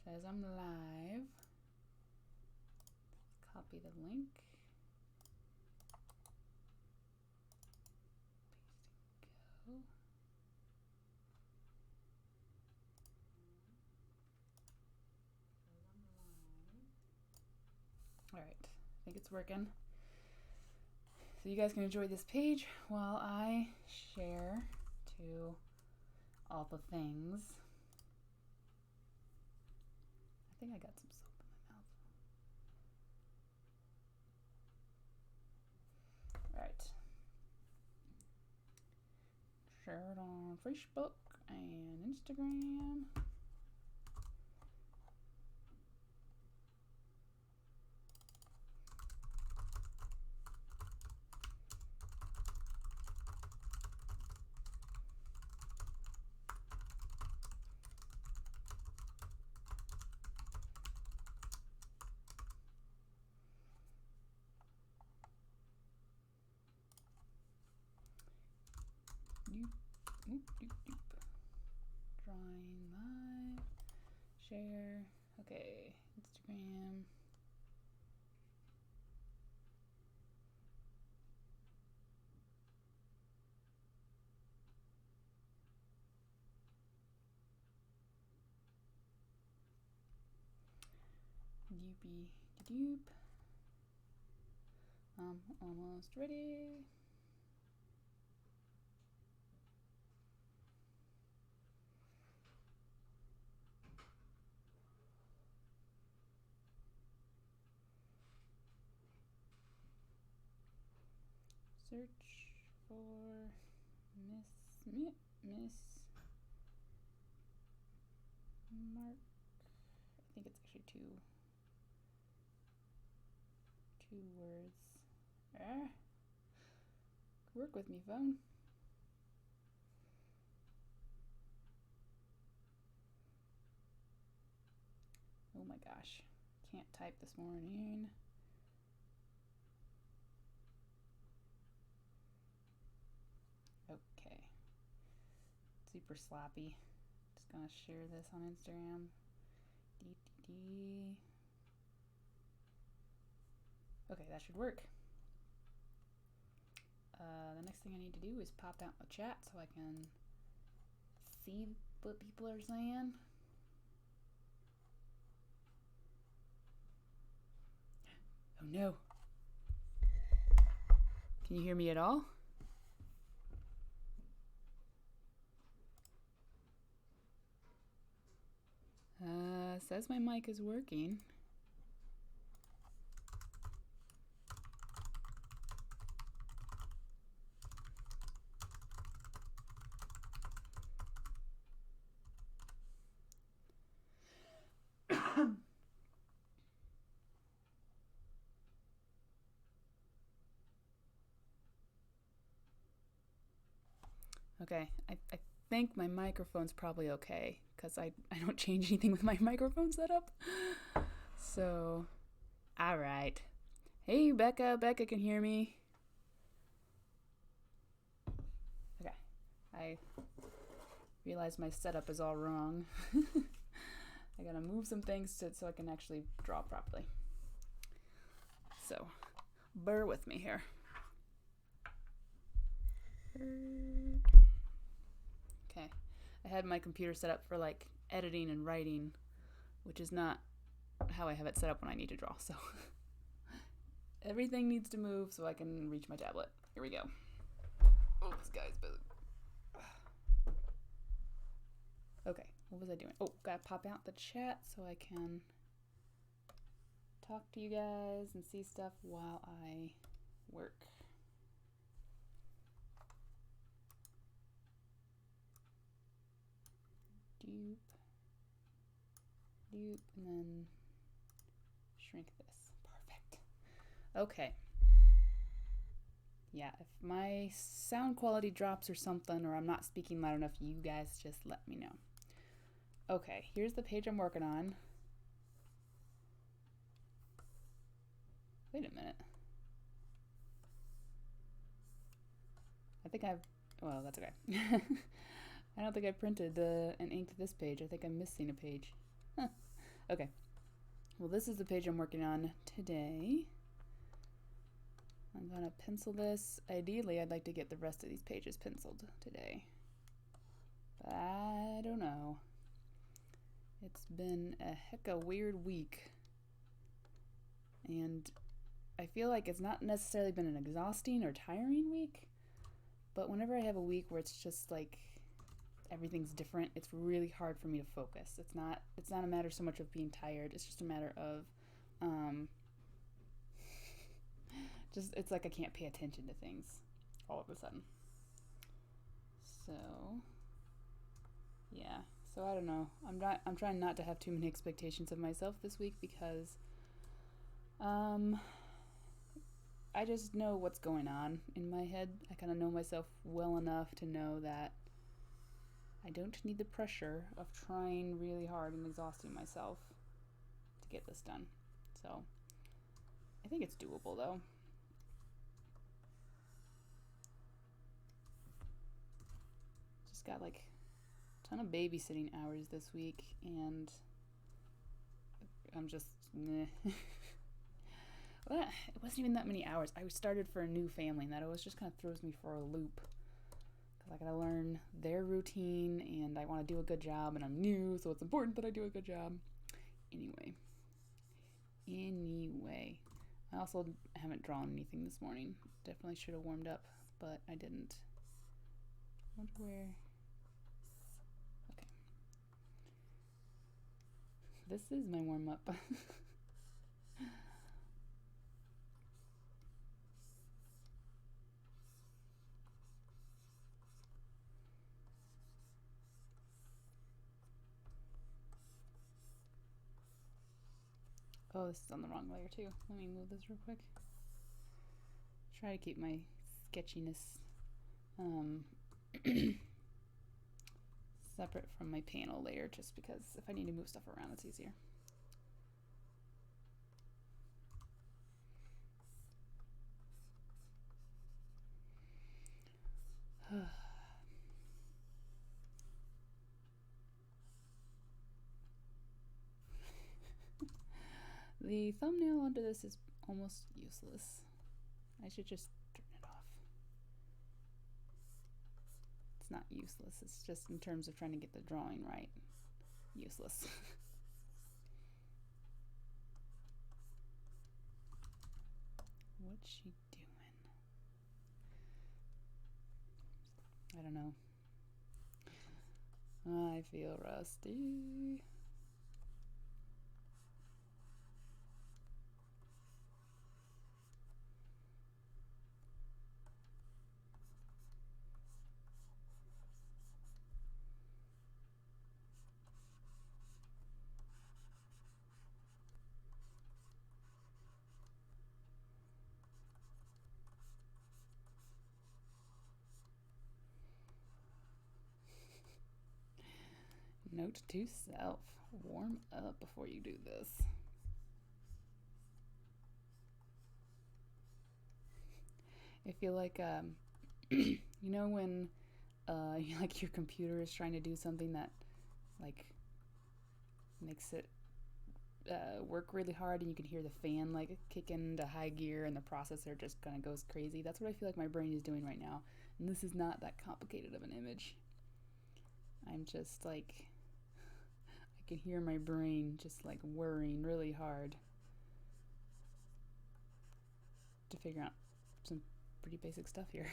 Says I'm live. Copy the link. Paste and go. Alright, I think it's working. So you guys can enjoy this page while I share to all the things. I think I got some soap in my mouth. Alright. Share it on Facebook and Instagram. Drawing live. Share. Okay. Instagram. Doopy doop. I'm almost ready. Search for Miss Mark. I think it's actually two words. Work with me, phone. Oh my gosh, can't type this morning. Okay, super sloppy. Just gonna share this on Instagram. Okay, that should work. The next thing I need to do is pop out the chat so I can see what people are saying. Oh no. Can you hear me at all? Says my mic is working. Okay, I think my microphone's probably okay because I don't change anything with my microphone setup. So, all right. Hey, Becca. Becca can hear me. Okay, I realize my setup is all wrong. I gotta move some things so I can actually draw properly. So, bear with me here. Okay, I had my computer set up for like editing and writing, which is not how I have it set up when I need to draw. So everything needs to move so I can reach my tablet. Here we go. Oh, this guy's busy. Okay, what was I doing? Oh, gotta pop out the chat so I can talk to you guys and see stuff while I work. Doop, doop, and then shrink this. Perfect. Okay. Yeah, if my sound quality drops or something, or I'm not speaking loud enough, you guys just let me know. Okay, here's the page I'm working on. Wait a minute. I think well, that's okay. I don't think I printed and inked this page. I think I'm missing a page. Huh. Okay. Well, this is the page I'm working on today. I'm gonna pencil this. Ideally, I'd like to get the rest of these pages penciled today. But I don't know. It's been a heck of a weird week. And I feel like it's not necessarily been an exhausting or tiring week, but whenever I have a week where it's just like everything's different, it's really hard for me to focus. It's not a matter so much of being tired, it's just a matter of it's like I can't pay attention to things all of a sudden. So yeah, so I don't know. I'm trying not to have too many expectations of myself this week because I just know what's going on in my head. I kind of know myself well enough to know that I don't need the pressure of trying really hard and exhausting myself to get this done. So I think it's doable though. Just got like a ton of babysitting hours this week and I'm just meh. Well, it wasn't even that many hours. I started for a new family and that always just kind of throws me for a loop. Because I gotta learn their routine and I want to do a good job and I'm new, so it's important that I do a good job. Anyway. I also haven't drawn anything this morning. Definitely should have warmed up, but I didn't. I wonder where... Okay. This is my warm-up. Oh, this is on the wrong layer too. Let me move this real quick. Try to keep my sketchiness separate from my panel layer just because if I need to move stuff around, it's easier. The thumbnail under this is almost useless. I should just turn it off. It's not useless, it's just in terms of trying to get the drawing right. Useless. What's she doing? I don't know. I feel rusty. Note to self, warm up before you do this. I feel like, you know when like your computer is trying to do something that like makes it work really hard and you can hear the fan like kick into high gear and the processor just kind of goes crazy. That's what I feel like my brain is doing right now. And this is not that complicated of an image. I'm just like... I can hear my brain just like worrying really hard to figure out some pretty basic stuff here.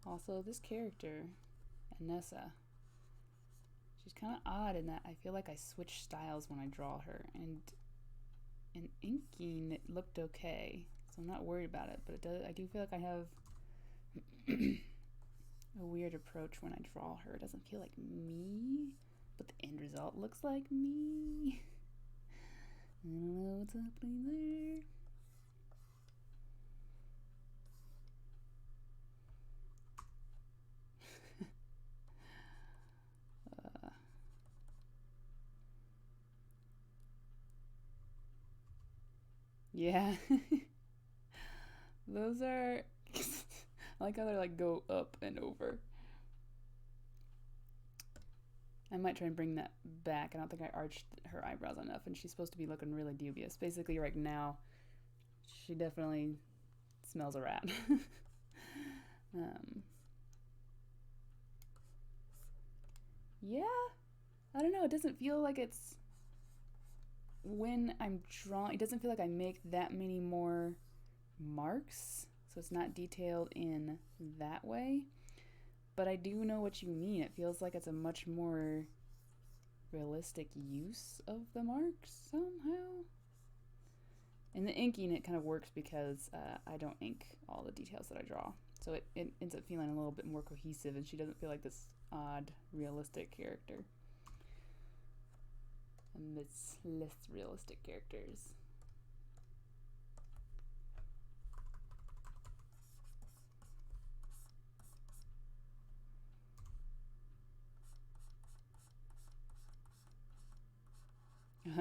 Also, this character, Anessa, she's kind of odd in that I feel like I switch styles when I draw her, and in inking it looked okay, so I'm not worried about it, but I do feel like I have a weird approach when I draw her. It doesn't feel like me, but the end result looks like me. I don't know what's happening there. Yeah. Those are I like how they like go up and over. I might try and bring that back. I don't think I arched her eyebrows enough, and she's supposed to be looking really dubious. Basically, right now, she definitely smells a rat. Yeah, I don't know. It doesn't feel like it's when I'm drawing. It doesn't feel like I make that many more marks, so it's not detailed in that way. But I do know what you mean. It feels like it's a much more realistic use of the marks somehow. And the inking, it kind of works because I don't ink all the details that I draw. So it ends up feeling a little bit more cohesive, and she doesn't feel like this odd, realistic character. Amidst less realistic characters.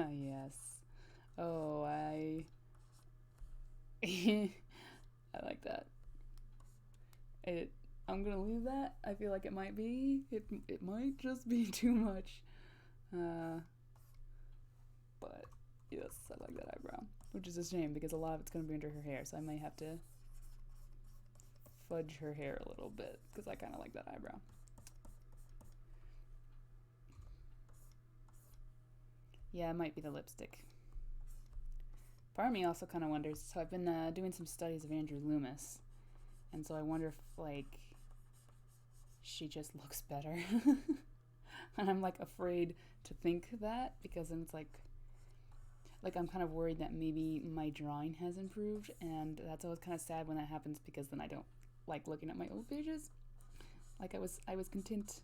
Yes. Oh, I like that. I'm gonna leave that. I feel like it might be. It might just be too much. But yes, I like that eyebrow. Which is a shame because a lot of it's gonna be under her hair, so I might have to fudge her hair a little bit because I kind of like that eyebrow. Yeah, it might be the lipstick. Part of me also kind of wonders. So I've been doing some studies of Andrew Loomis, and so I wonder if like she just looks better, and I'm like afraid to think that because then it's like I'm kind of worried that maybe my drawing has improved, and that's always kind of sad when that happens because then I don't like looking at my old pages. Like I was content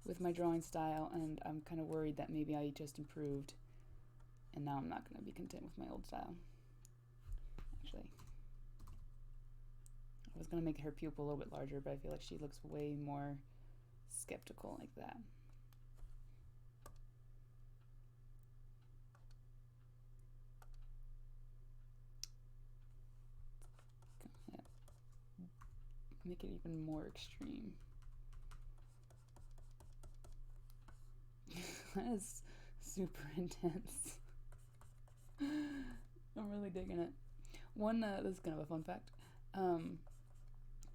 with my drawing style, and I'm kind of worried that maybe I just improved, and now I'm not going to be content with my old style. Actually, I was going to make her pupil a little bit larger, but I feel like she looks way more skeptical like that. Make it even more extreme. That is super intense. I'm really digging it. This is kind of a fun fact.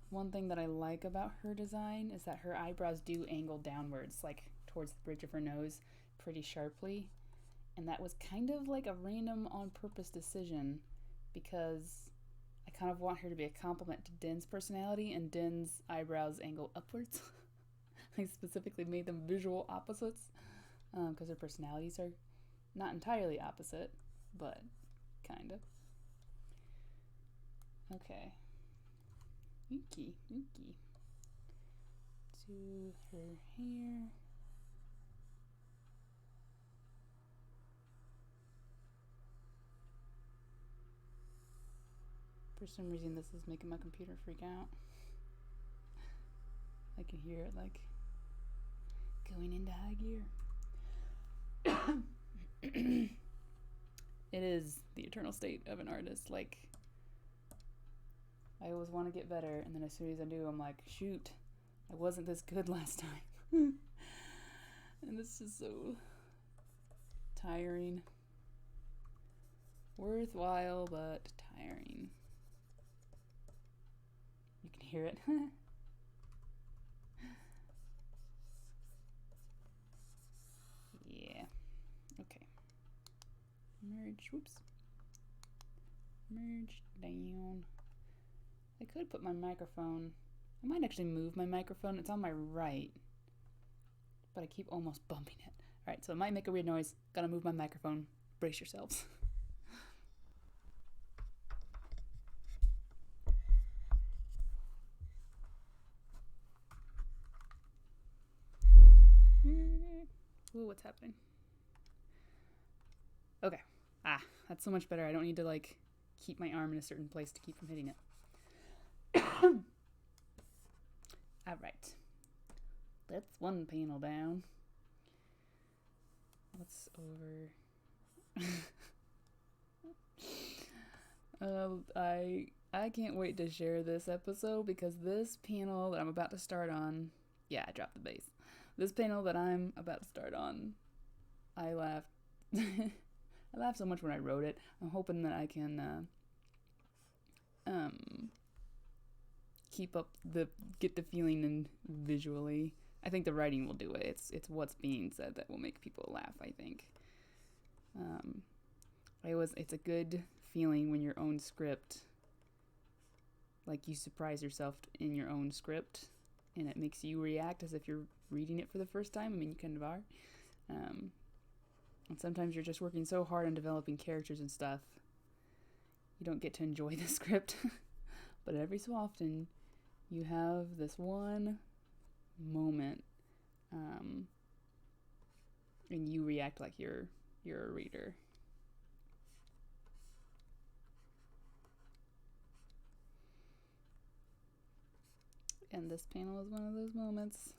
One thing that I like about her design is that her eyebrows do angle downwards, like towards the bridge of her nose, pretty sharply. And that was kind of like a random on purpose decision because I kind of want her to be a compliment to Din's personality, and Din's eyebrows angle upwards. I specifically made them visual opposites because their personalities are not entirely opposite, but kind of. Okay. Yuki. To her hair. For some reason, this is making my computer freak out. I can hear it like going into high gear. It is the eternal state of an artist. Like, I always want to get better, and then as soon as I do, I'm like, shoot, I wasn't this good last time. And it's just so tiring. Worthwhile, but tiring. You can hear it. Yeah. Okay. Merge. Whoops. Merge down. I could put my microphone. I might actually move my microphone. It's on my right, but I keep almost bumping it. Alright, so it might make a weird noise. Gotta move my microphone. Brace yourselves. Ooh, what's happening? Okay. Ah, that's so much better. I don't need to, like, keep my arm in a certain place to keep from hitting it. Alright. That's one panel down. What's over? I can't wait to share this episode because this panel that I'm about to start on, yeah, I dropped the base. This panel that I'm about to start on, I laughed. I laughed so much when I wrote it. I'm hoping that I can get the feeling and visually. I think the writing will do it. It's what's being said that will make people laugh, I think. It's a good feeling when your own script, like you surprise yourself in your own script and it makes you react as if you're reading it for the first time. I mean, you kind of are. And sometimes you're just working so hard on developing characters and stuff, you don't get to enjoy the script. But every so often, you have this one moment, and you react like you're a reader. And this panel is one of those moments.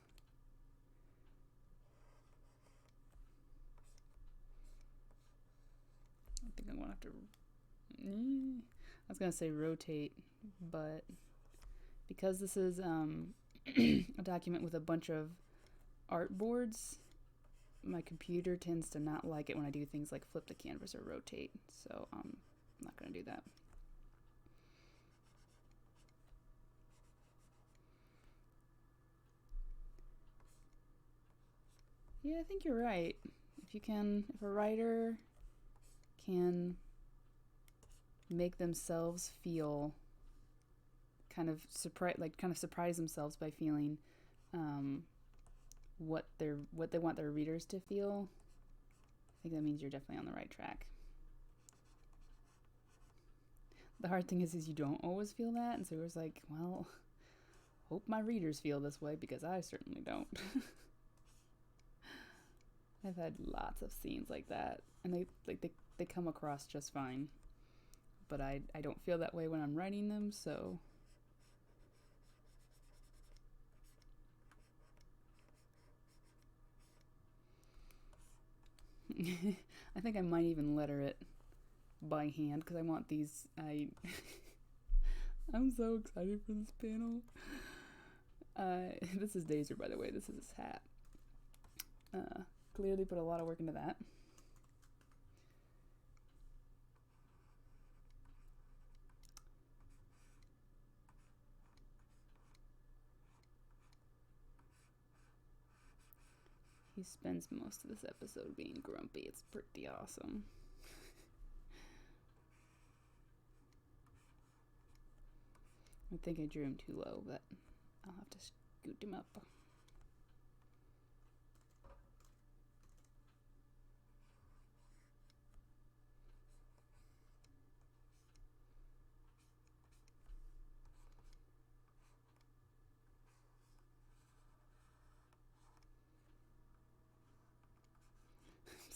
I think I'm gonna have to. I was gonna say rotate, but because this is a document with a bunch of artboards, my computer tends to not like it when I do things like flip the canvas or rotate. So I'm not gonna do that. Yeah, I think you're right. If a writer can make themselves feel kind of surprise themselves by feeling what they want their readers to feel, I think that means you're definitely on the right track. The hard thing is you don't always feel that, and so it was like, well, hope my readers feel this way because I certainly don't. I've had lots of scenes like that, and they come across just fine. But I don't feel that way when I'm writing them, so I think I might even letter it by hand because I want these. I'm so excited for this panel. This is Dazer, by the way. This is his hat. Clearly put a lot of work into that. He spends most of this episode being grumpy. It's pretty awesome. I think I drew him too low, but I'll have to scoot him up.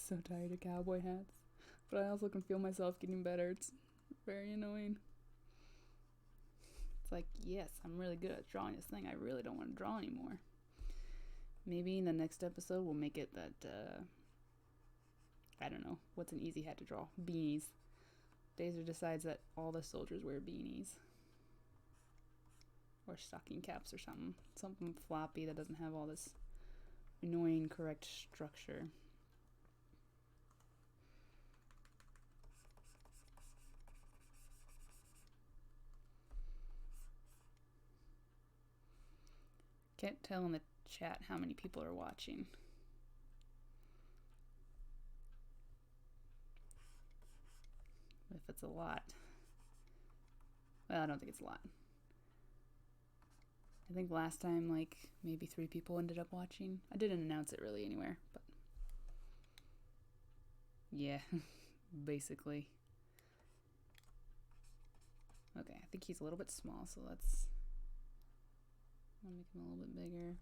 So tired of cowboy hats, but I also can feel myself getting better. It's very annoying. It's like, yes, I'm really good at drawing this thing. I really don't want to draw anymore. Maybe in the next episode we'll make it that, I don't know, what's an easy hat to draw? Beanies. Dazer decides that all the soldiers wear beanies. Or stocking caps or something. Something floppy that doesn't have all this annoying correct structure. Can't tell in the chat how many people are watching. If it's a lot. Well, I don't think it's a lot. I think last time, like, maybe 3 people ended up watching. I didn't announce it really anywhere, but yeah, basically. Okay, I think he's a little bit small, so I'll make him a little bit bigger.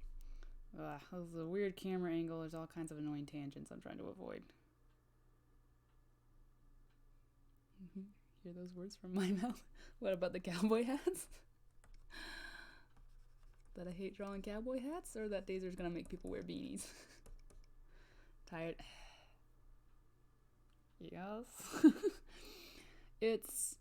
Ugh, this is a weird camera angle. There's all kinds of annoying tangents I'm trying to avoid. Hear those words from my mouth? What about the cowboy hats? That I hate drawing cowboy hats, or that Dazer's gonna make people wear beanies? Tired. Yes. It's,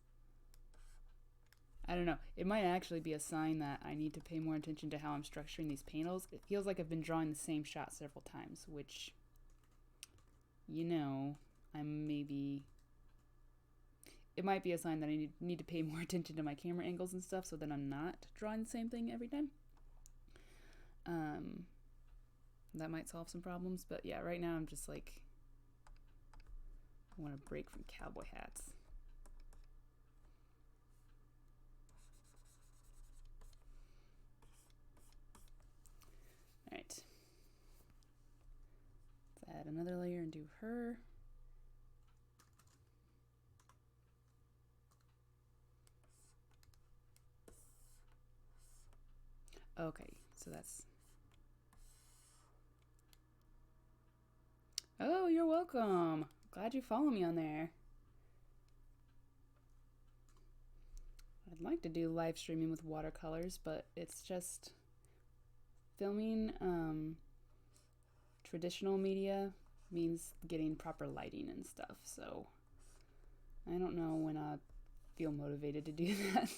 I don't know. It might actually be a sign that I need to pay more attention to how I'm structuring these panels. It feels like I've been drawing the same shot several times, which, you know, I'm maybe... It might be a sign that I need to pay more attention to my camera angles and stuff, so that I'm not drawing the same thing every time. That might solve some problems, but yeah, right now I'm just like, I want to break from cowboy hats. All right, let's add another layer and do her. Okay, so that's... Oh, you're welcome. Glad you follow me on there. I'd like to do live streaming with watercolors, but it's just filming traditional media means getting proper lighting and stuff, so I don't know when I feel motivated to do that.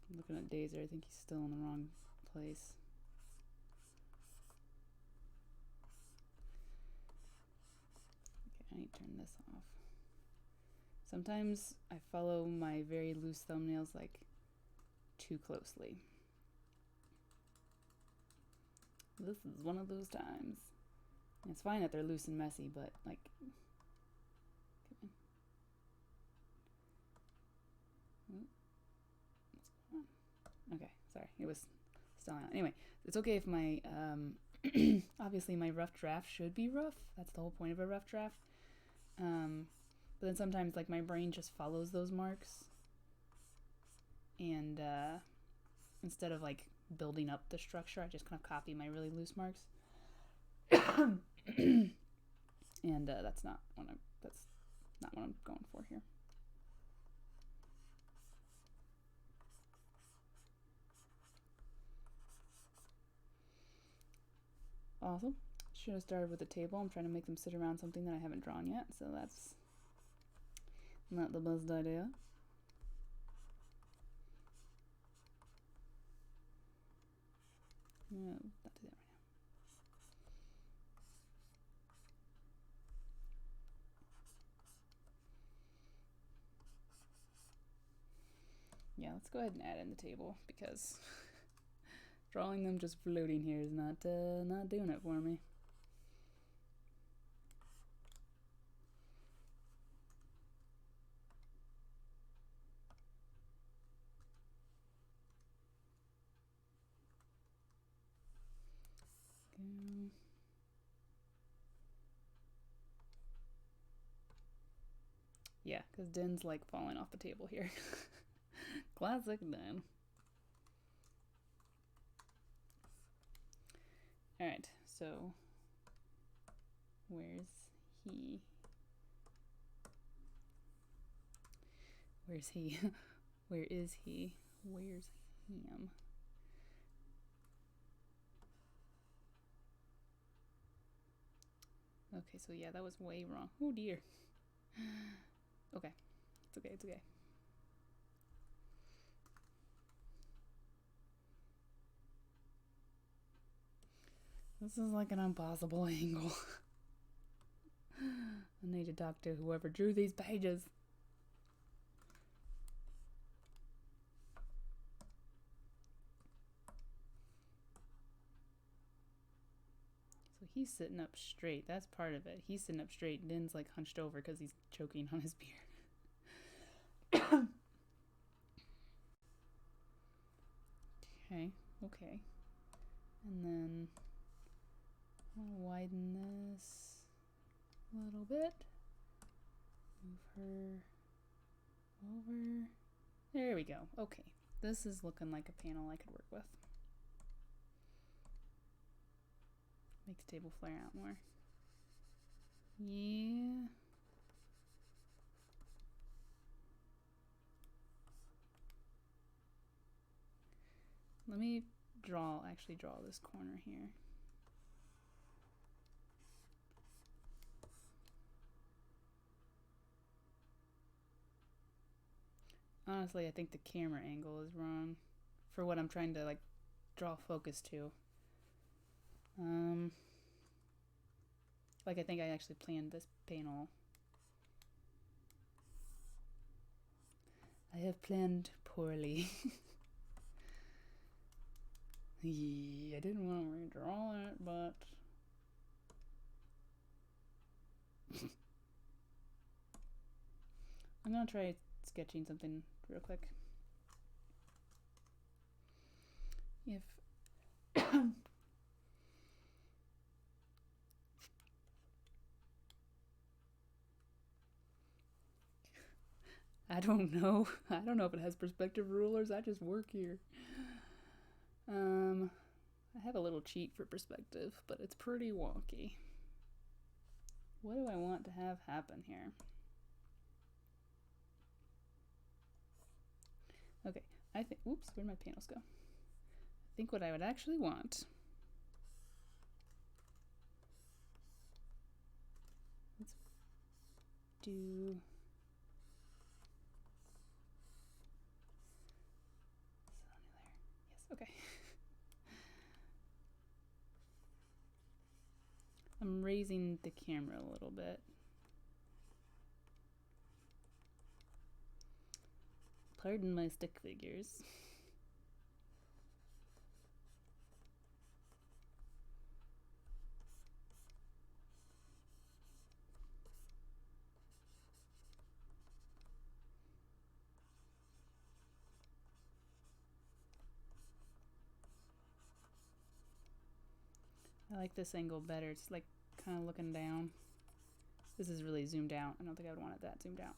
I'm looking at Dazer, I think he's still in the wrong place. Okay, I need to turn this off. Sometimes I follow my very loose thumbnails like too closely. This is one of those times. It's fine that they're loose and messy, but like, okay, sorry, it was still on. Anyway, it's okay if my, obviously my rough draft should be rough. That's the whole point of a rough draft. But then sometimes like my brain just follows those marks. And instead of like building up the structure, I just kind of copy my really loose marks. And that's not what I'm going for here. Awesome. Should have started with the table. I'm trying to make them sit around something that I haven't drawn yet, so that's not the best idea. No, not do that right now. Yeah, let's go ahead and add in the table, because drawing them just floating here is not doing it for me. Yeah, because Din's like falling off the table here. Classic Din. Alright, so where's he? Where's he? Where is he? Where's him? Okay, so yeah, that was way wrong. Oh dear. Okay, it's okay, it's okay. This is like an impossible angle. I need to talk to whoever drew these pages. So he's sitting up straight. That's part of it. He's sitting up straight. Din's like hunched over because he's choking on his beer. Okay. And then I'll widen this. a little bit. Move her over. There we go. Okay. This is looking like a panel I could work with. Make the table flare out more. Yeah. Let me actually draw this corner here. Honestly, I think the camera angle is wrong for what I'm trying to like draw focus to. Like I think I actually planned this panel. I have planned poorly. Yeah, I didn't want to redraw it, but I'm gonna try sketching something real quick. If I don't know. I don't know if it has perspective rulers. I just work here. I have a little cheat for perspective, but it's pretty wonky. What do I want to have happen here? Okay, I think, oops, where'd my panels go? I think what I would actually want, let's do, yes, okay. I'm raising the camera a little bit. Pardon my stick figures. I like this angle better. It's like kind of looking down. This is really zoomed out. I don't think I would want it that zoomed out.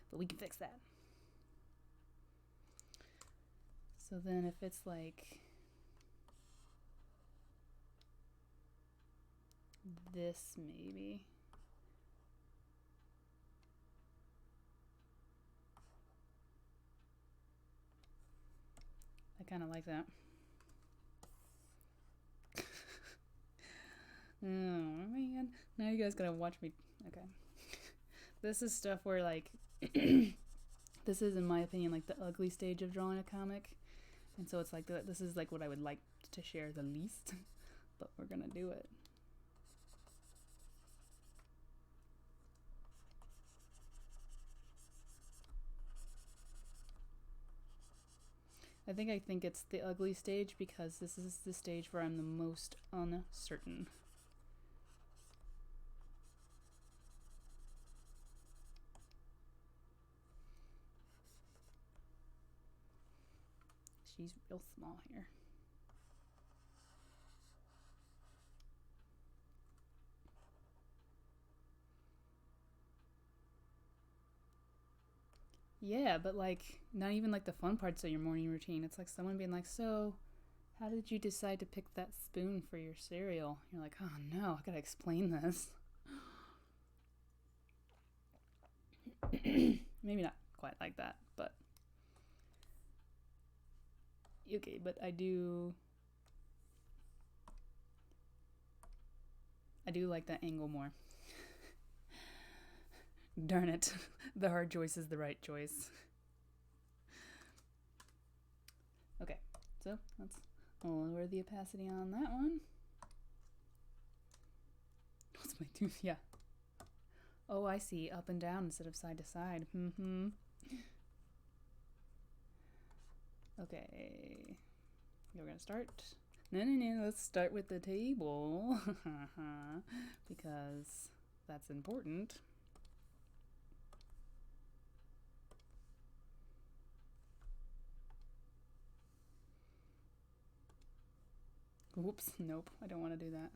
But we can fix that. So then if it's like this maybe. I kind of like that. Oh man, now you guys gotta watch me. Okay. This is stuff where like, this is in my opinion like the ugly stage of drawing a comic. And so it's like, this is like what I would like to share the least, but we're gonna do it. I think it's the ugly stage because this is the stage where I'm the most uncertain. She's real small here. Yeah, but like not even like the fun parts of your morning routine. It's like someone being like, so how did you decide to pick that spoon for your cereal? You're like, oh no, I gotta explain this. Maybe not quite like that, but okay, but I do like that angle more. Darn it. The hard choice is the right choice. Okay, so let's lower the opacity on that one. What's my tooth? Yeah. Oh, I see. Up and down instead of side to side. Okay. We're gonna start. No, let's start with the table. Because that's important. Whoops, nope, I don't want to do that.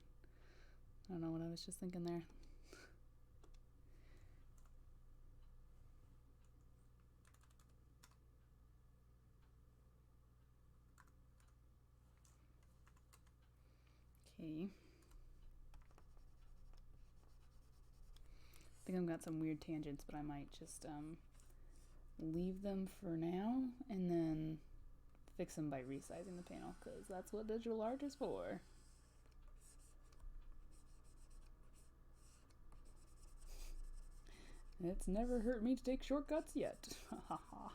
I don't know what I was just thinking there. I think I've got some weird tangents, but I might just leave them for now and then fix them by resizing the panel, because that's what digital art is for. It's never hurt me to take shortcuts yet. Haha.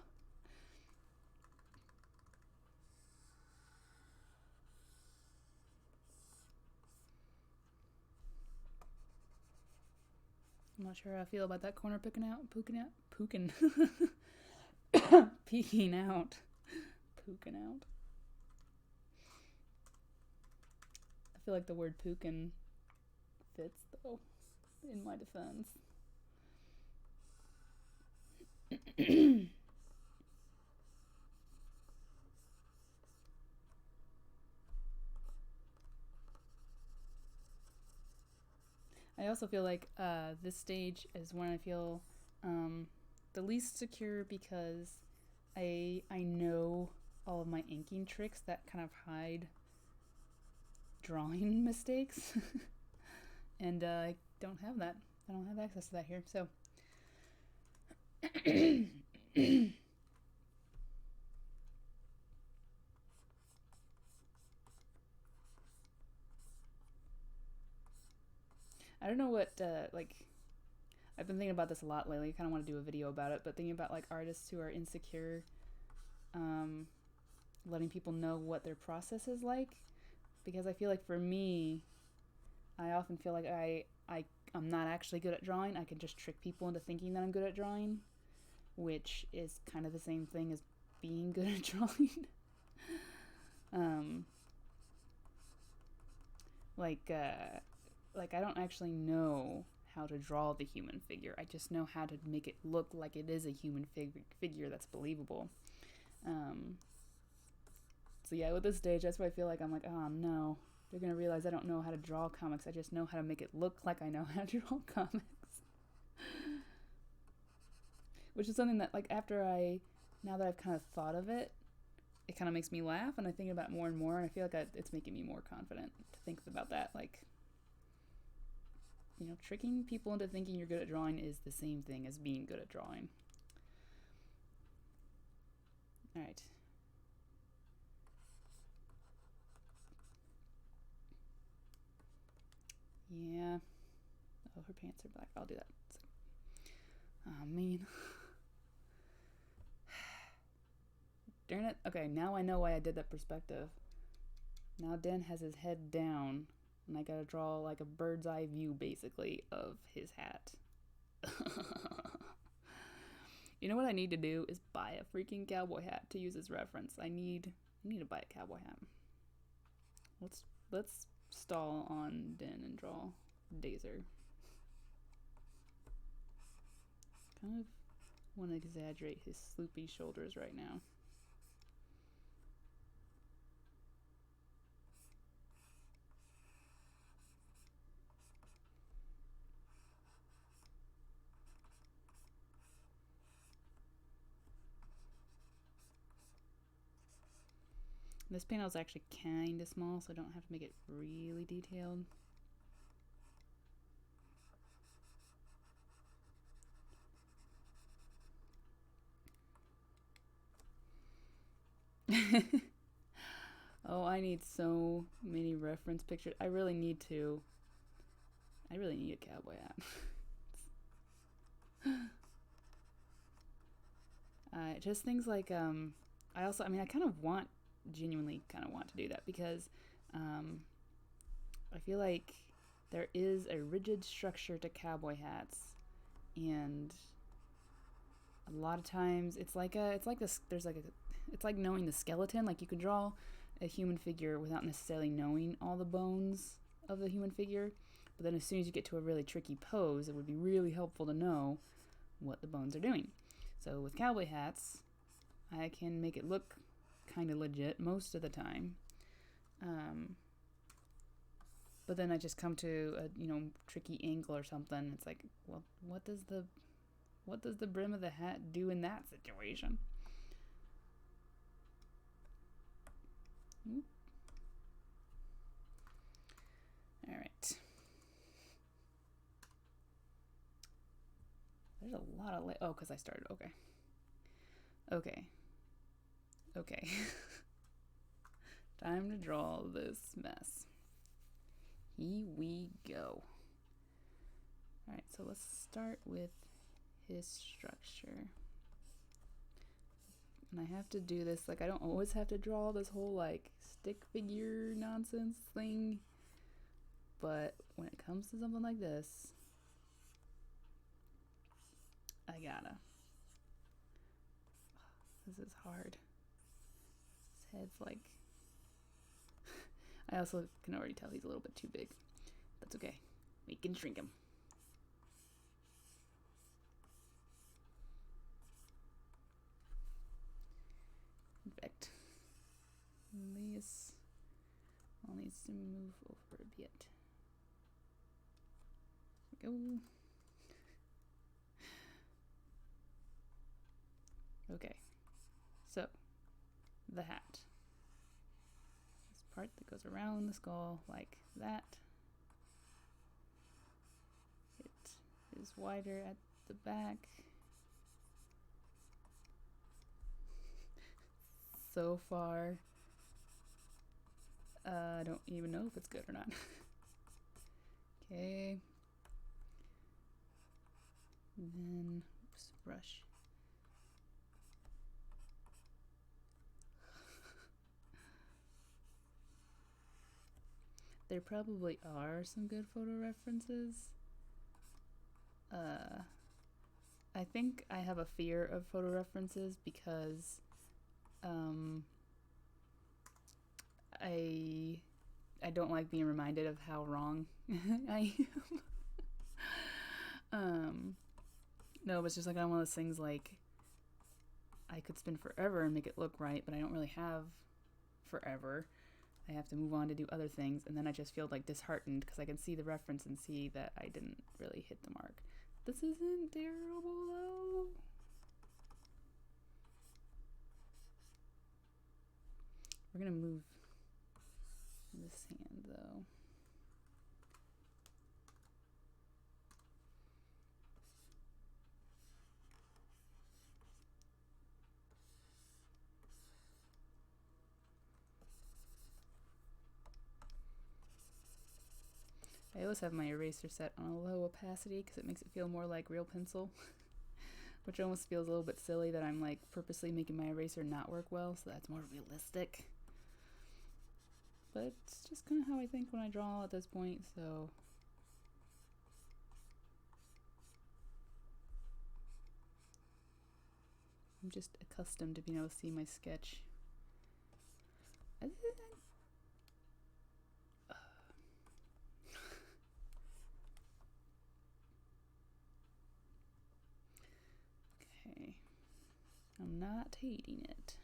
I'm not sure how I feel about that corner peeking out. Peeking. Peeking out. Pookin' out. I feel like the word pookin' fits, though, in my defense. I also feel like this stage is when I feel the least secure, because I know all of my inking tricks that kind of hide drawing mistakes. And I don't have that. I don't have access to that here, so I don't know what like, I've been thinking about this a lot lately. I kind of want to do a video about it, but thinking about like artists who are insecure, letting people know what their process is like, because I feel like for me, I often feel like I'm not actually good at drawing. I can just trick people into thinking that I'm good at drawing, which is kind of the same thing as being good at drawing. Like I don't actually know how to draw the human figure. I just know how to make it look like it is a human figure that's believable. So yeah, with this stage, that's why I feel like I'm like, oh no, they're gonna realize I don't know how to draw comics. I just know how to make it look like I know how to draw comics. Which is something that, like, now that I've kind of thought of it, it kind of makes me laugh, and I think about it more and more, and I feel like it's making me more confident to think about that. Like, you know, tricking people into thinking you're good at drawing is the same thing as being good at drawing. All right. Yeah. Oh, her pants are black. I'll do that. Oh, man. Darn it. Okay, now I know why I did that perspective. Now Den has his head down, and I gotta draw like a bird's eye view, basically, of his hat. You know what I need to do is buy a freaking cowboy hat to use as reference. I need to buy a cowboy hat. Let's stall on Den and draw Dazer. Kind of want to exaggerate his sloopy shoulders right now. This panel is actually kind of small, so I don't have to make it really detailed. Oh, I need so many reference pictures. I really need a cowboy hat. Just things like, I genuinely kind of want to do that, because I feel like there is a rigid structure to cowboy hats, and a lot of times it's like knowing the skeleton. Like, you can draw a human figure without necessarily knowing all the bones of the human figure, but then as soon as you get to a really tricky pose, it would be really helpful to know what the bones are doing. So with cowboy hats, I can make it look kind of legit most of the time, but then I just come to a tricky angle or something. It's like, well, what does the brim of the hat do in that situation? There's a lot of oh, because I started. Okay. Okay. Okay. Time to draw this mess. Here we go. Alright, so let's start with his structure. And I have to do this, like, I don't always have to draw this whole, like, stick figure nonsense thing. But when it comes to something like this, I gotta. This is hard. His head's like... I also can already tell he's a little bit too big. That's okay. We can shrink him. In fact, this all needs to move over a bit. There we go. Okay, so the hat. This part that goes around the skull like that. It is wider at the back. So far, I don't even know if it's good or not. Okay. Then, oops, brush. There probably are some good photo references. I think I have a fear of photo references because I don't like being reminded of how wrong I am. No, it's just like I'm one of those things like I could spend forever and make it look right, but I don't really have forever. I have to move on to do other things, and then I just feel like disheartened because I can see the reference and see that I didn't really hit the mark. This isn't terrible though. We're gonna move this hand though. I always have my eraser set on a low opacity because it makes it feel more like real pencil, which almost feels a little bit silly that I'm like purposely making my eraser not work well, so that's more realistic. But it's just kind of how I think when I draw at this point, so... I'm just accustomed to being able to see my sketch. Okay. I'm not hating it.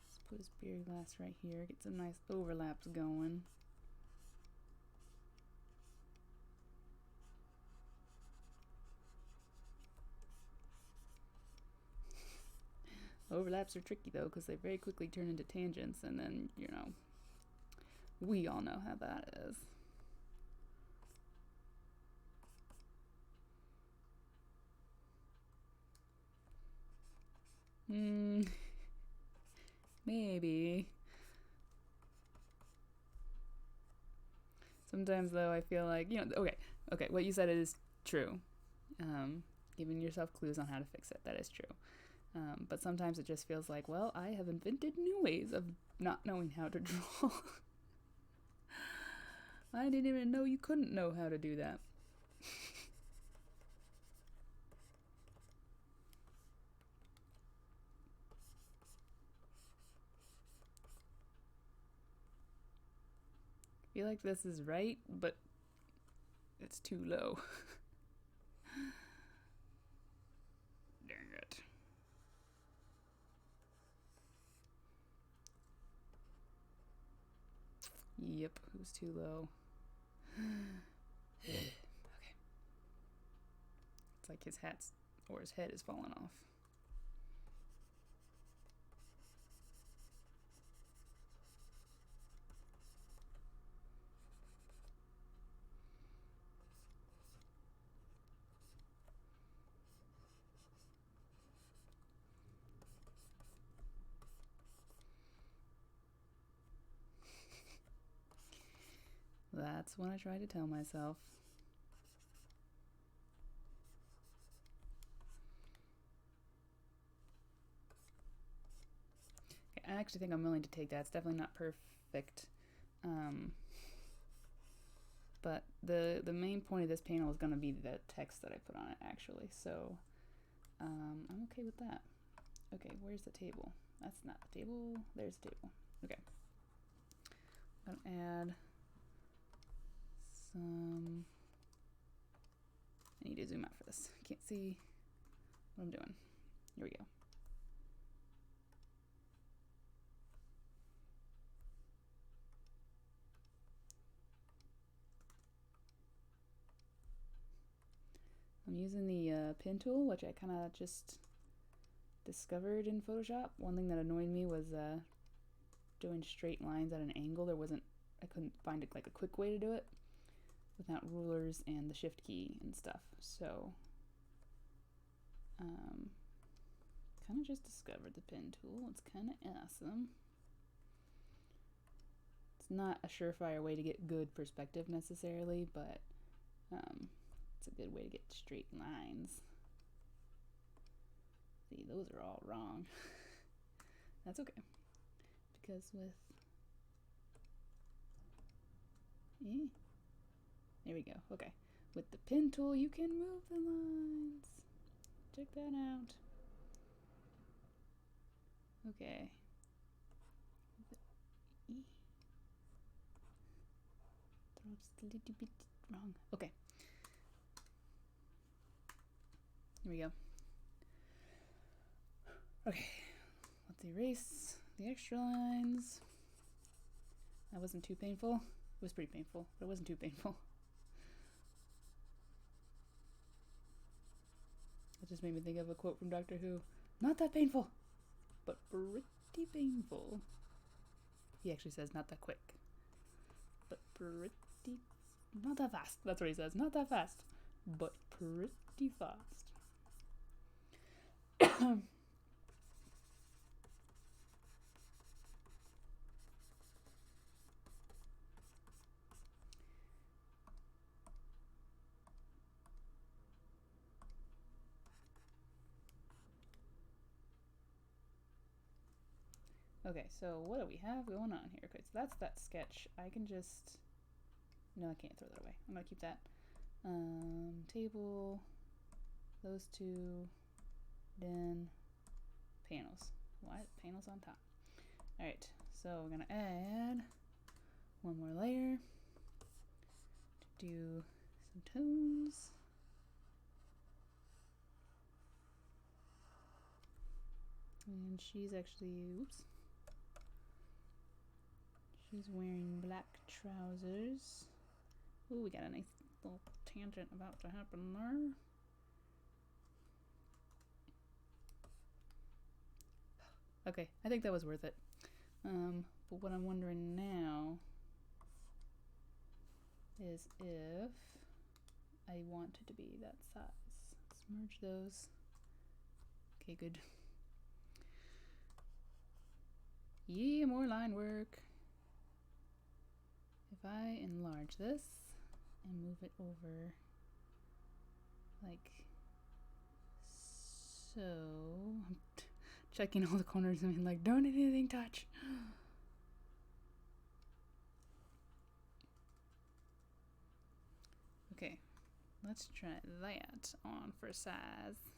Let's put his beer glass right here, get some nice overlaps going. Overlaps are tricky though because they very quickly turn into tangents, and then, you know, we all know how that is. Maybe. Sometimes though I feel like, you know, okay, what you said is true. Giving yourself clues on how to fix it, that is true. But sometimes it just feels like, well, I have invented new ways of not knowing how to draw. I didn't even know you couldn't know how to do that. I feel like this is right, but it's too low. Dang it. Yep, it was too low. Okay. It's like his hat's, or his head is falling off. That's what I try to tell myself. Okay, I actually think I'm willing to take that. It's definitely not perfect. But the main point of this panel is going to be the text that I put on it, actually. So I'm okay with that. Okay, where's the table? That's not the table. There's the table. Okay. I'm going to add some... I need to zoom out for this. I can't see what I'm doing. Here we go. I'm using the pen tool, which I kind of just discovered in Photoshop. One thing that annoyed me was doing straight lines at an angle. I couldn't find like a quick way to do it without rulers and the shift key and stuff. So kind of just discovered the pen tool. It's kind of awesome. It's not a surefire way to get good perspective necessarily, but it's a good way to get straight lines. See, those are all wrong. That's okay. Because with... there we go. Okay. With the pen tool, you can move the lines. Check that out. Okay. Just a little bit wrong. Okay. Here we go. Okay. Let's erase the extra lines. That wasn't too painful. It was pretty painful, but it wasn't too painful. It just made me think of a quote from Doctor Who. Not that painful, but pretty painful. He actually says not that quick, but pretty... not that fast. That's what he says. Not that fast, but pretty fast. Okay, so what do we have going on here? Okay, so that's that sketch. I can just... no, I can't throw that away. I'm going to keep that. Table, those two, then panels. What? Panels on top. Alright, so we're going to add one more layer to do some tones. And she's actually... oops. She's wearing black trousers. Ooh, we got a nice little tangent about to happen there. Okay, I think that was worth it. But what I'm wondering now is if I want it to be that size. Let's merge those. Okay, good. Yeah, more line work. If I enlarge this and move it over like so, I'm checking all the corners and being like, don't anything touch. Okay, let's try that on for size.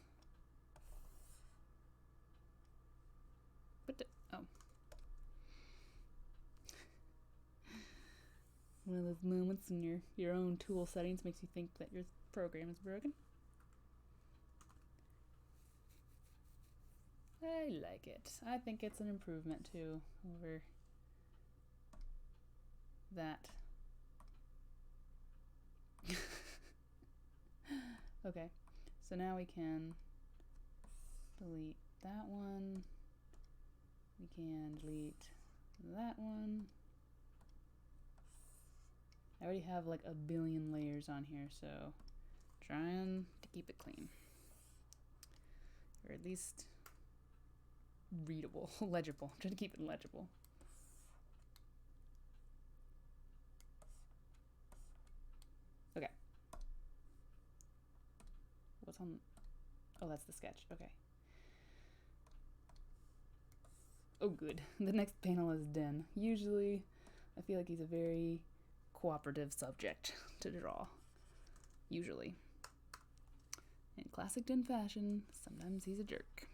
But oh. One of those moments in your own tool settings makes you think that your program is broken. I like it. I think it's an improvement too over that. Okay, so now we can delete that one. We can delete that one. I already have like a billion layers on here, so trying to keep it clean. Or at least readable, legible. Trying to keep it legible. on... Oh, that's the sketch. Okay. Oh, good. The next panel is Den. Usually, I feel like he's a very cooperative subject to draw. Usually. In classic Den fashion, sometimes he's a jerk.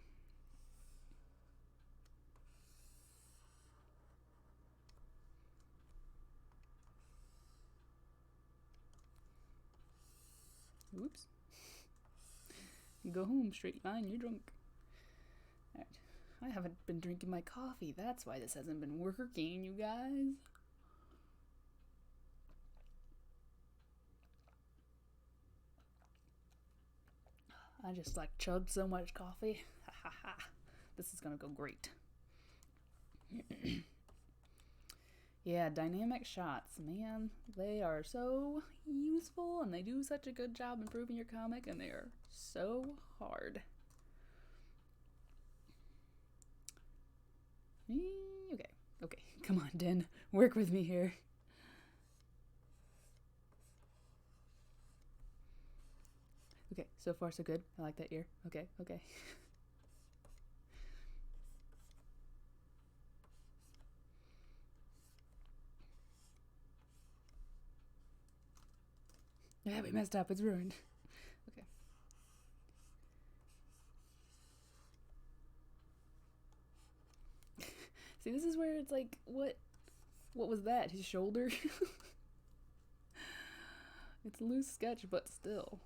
Oops. Go home, straight line, you're drunk. Alright. I haven't been drinking my coffee. That's why this hasn't been working, you guys. I just like chugged so much coffee. Ha ha ha. This is gonna go great. Yeah, dynamic shots, man. They are so useful and they do such a good job improving your comic, and they are so hard. Okay, come on, Den. Work with me here. Okay, so far so good. I like that ear. Okay. Yeah, we messed up. It's ruined. Okay. See, this is where it's like, what was that? His shoulder? It's a loose sketch, but still.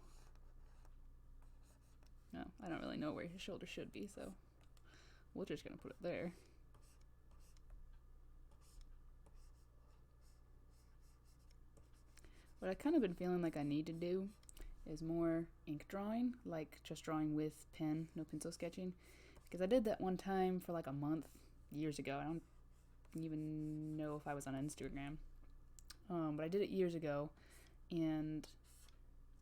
No, I don't really know where his shoulder should be, so we're just gonna put it there. What I've kind of been feeling like I need to do is more ink drawing, like just drawing with pen, no pencil sketching. Because I did that one time for like a month, years ago. I don't even know if I was on Instagram. But I did it years ago, and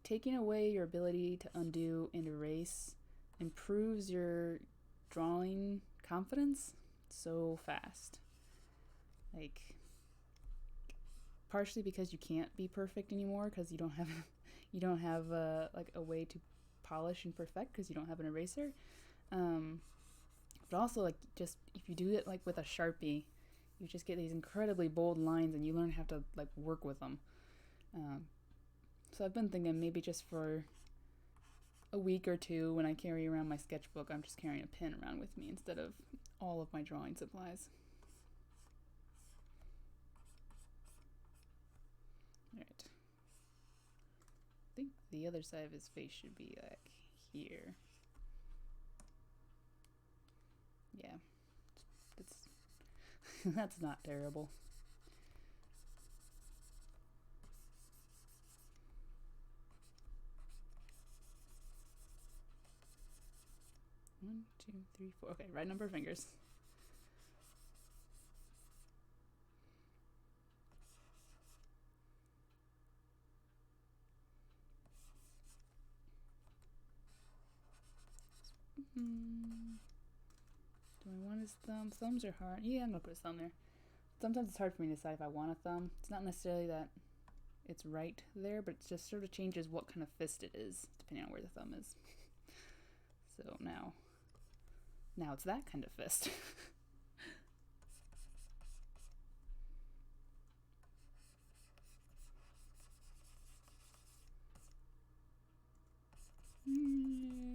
taking away your ability to undo and erase improves your drawing confidence so fast. Like, partially because you can't be perfect anymore because you don't have like a way to polish and perfect because you don't have an eraser. But also, like, just if you do it like with a Sharpie, you just get these incredibly bold lines and you learn how to like work with them. So I've been thinking maybe just for a week or two when I carry around my sketchbook, I'm just carrying a pen around with me instead of all of my drawing supplies. Alright. I think the other side of his face should be like here. Yeah. It's that's not terrible. One, two, three, four. Okay, right number of fingers. Do I want his thumb? Thumbs are hard. Yeah, I'm gonna put his thumb there. Sometimes it's hard for me to decide if I want a thumb. It's not necessarily that it's right there, but it just sort of changes what kind of fist it is, depending on where the thumb is. So now it's that kind of fist. I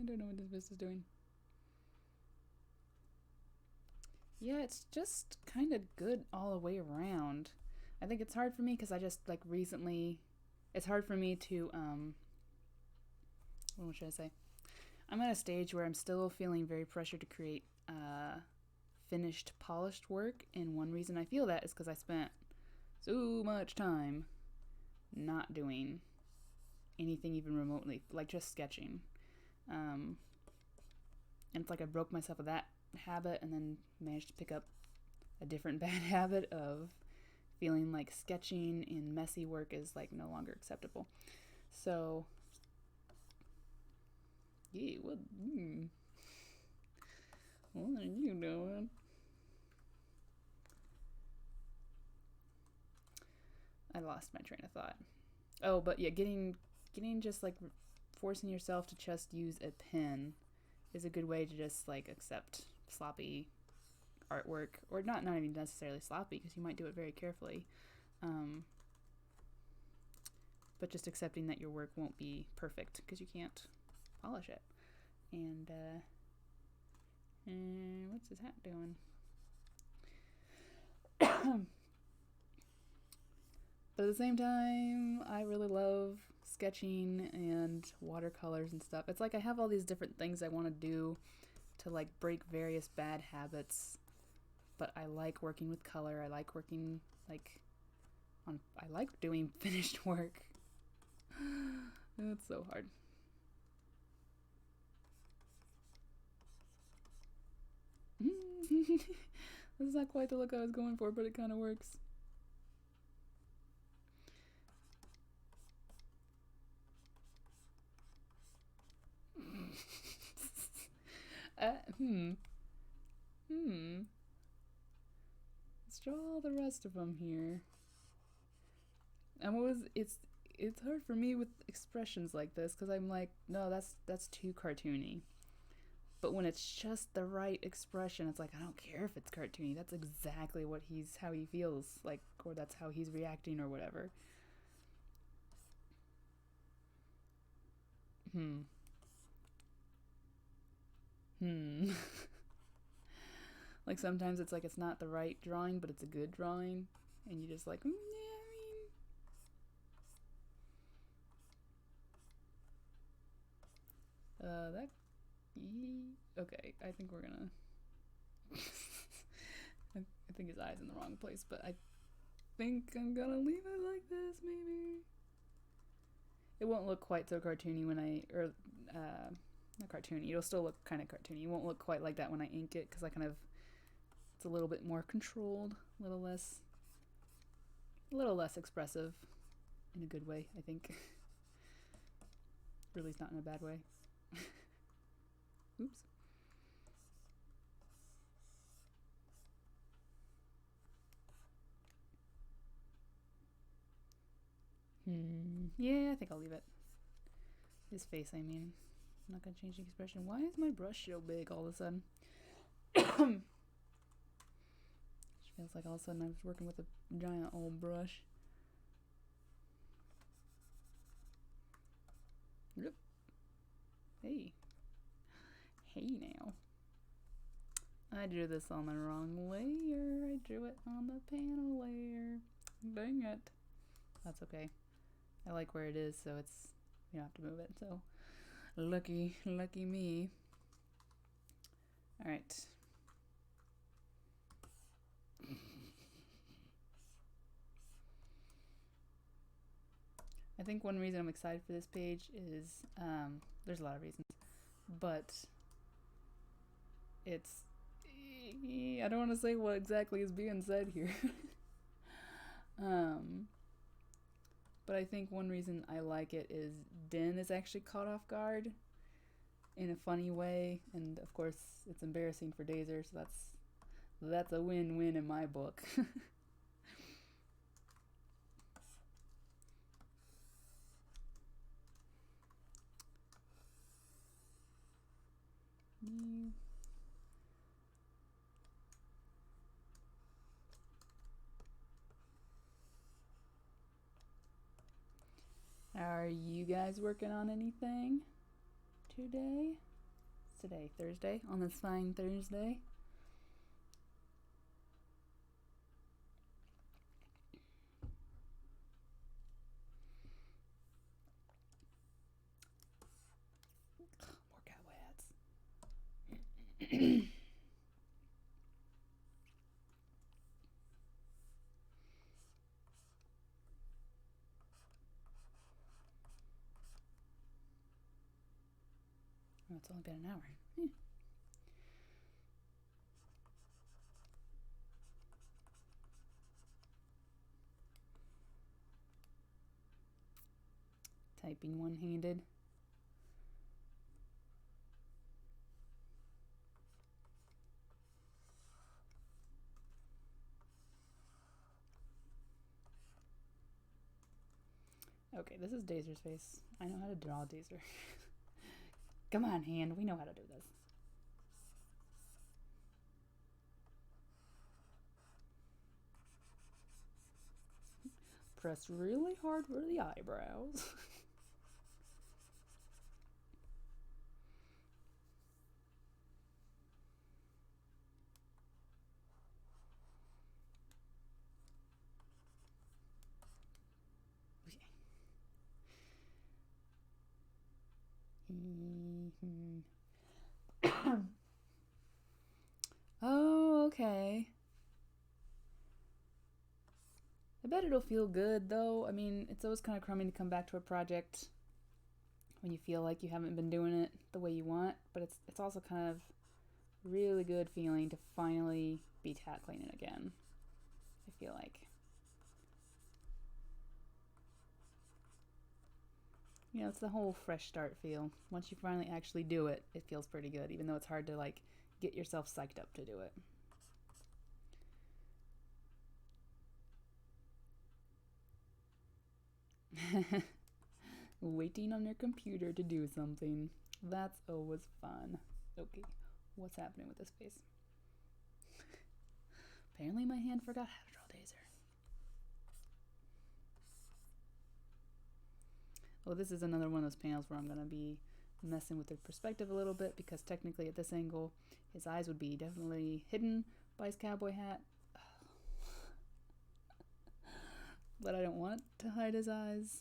don't know what this fist is doing. Yeah, it's just kind of good all the way around. I think it's hard for me because I just like recently, it's hard for me to, what should I say? I'm at a stage where I'm still feeling very pressured to create finished, polished work. And one reason I feel that is because I spent so much time not doing anything even remotely, like just sketching. And it's like I broke myself of that habit and then managed to pick up a different bad habit of feeling like sketching and messy work is like no longer acceptable. So yeah, what are you doing? I lost my train of thought. Oh, but yeah, getting just like forcing yourself to just use a pen is a good way to just like accept sloppy artwork, or not even necessarily sloppy, because you might do it very carefully, but just accepting that your work won't be perfect because you can't polish it. And what's his hat doing? But at the same time, I really love sketching and watercolors and stuff. It's like I have all these different things I want to do to like break various bad habits, but I like working with color. I like working I like doing finished work. It's so hard. This is not quite the look I was going for, but it kind of works. Let's draw all the rest of them here. And it's hard for me with expressions like this, because I'm like, no, that's too cartoony. But when it's just the right expression, it's like, I don't care if it's cartoony. That's exactly how he feels like, or that's how he's reacting or whatever. Like sometimes it's like it's not the right drawing, but it's a good drawing, and you just like, yeah, okay, I think we're gonna I think his eye's in the wrong place, but I think I'm gonna leave it like this, maybe. It won't look quite so cartoony when not cartoony, it'll still look kind of cartoony. It won't look quite like that when I ink it, because it's a little bit more controlled, a little less expressive, in a good way, I think. Really, it's not in a bad way. Oops. Yeah, I think I'll leave it. His face, I mean. I'm not gonna change the expression. Why is my brush so big all of a sudden? It feels like all of a sudden I was working with a giant old brush. Yep. Hey now. I drew this on the wrong layer. I drew it on the panel layer. Dang it. That's okay. I like where it is, so you don't have to move it, so lucky me. Alright. I think one reason I'm excited for this page is, there's a lot of reasons, but I don't want to say what exactly is being said here. But I think one reason I like it is Den is actually caught off guard in a funny way, and of course it's embarrassing for Dazer, so that's a win-win in my book. Are you guys working on anything today? It's today, Thursday, on this fine Thursday. More cowboy hats. Oh, it's only been an hour. Typing one-handed. Okay, this is Dazer's face. I know how to draw Dazer. Come on, hand. We know how to do this. Press really hard for the eyebrows. Oh, okay. I bet it'll feel good, though. I mean, it's always kind of crummy to come back to a project when you feel like you haven't been doing it the way you want, but it's also kind of really good feeling to finally be tackling it again, I feel like. You know, it's the whole fresh start feel. Once you finally actually do it, it feels pretty good, even though it's hard to, like, get yourself psyched up to do it. Waiting on your computer to do something. That's always fun. Okay, what's happening with this face? Apparently my hand forgot how to draw Dazer. Oh, this is another one of those panels where I'm going to be messing with the perspective a little bit, because technically at this angle, his eyes would be definitely hidden by his cowboy hat. But I don't want to hide his eyes.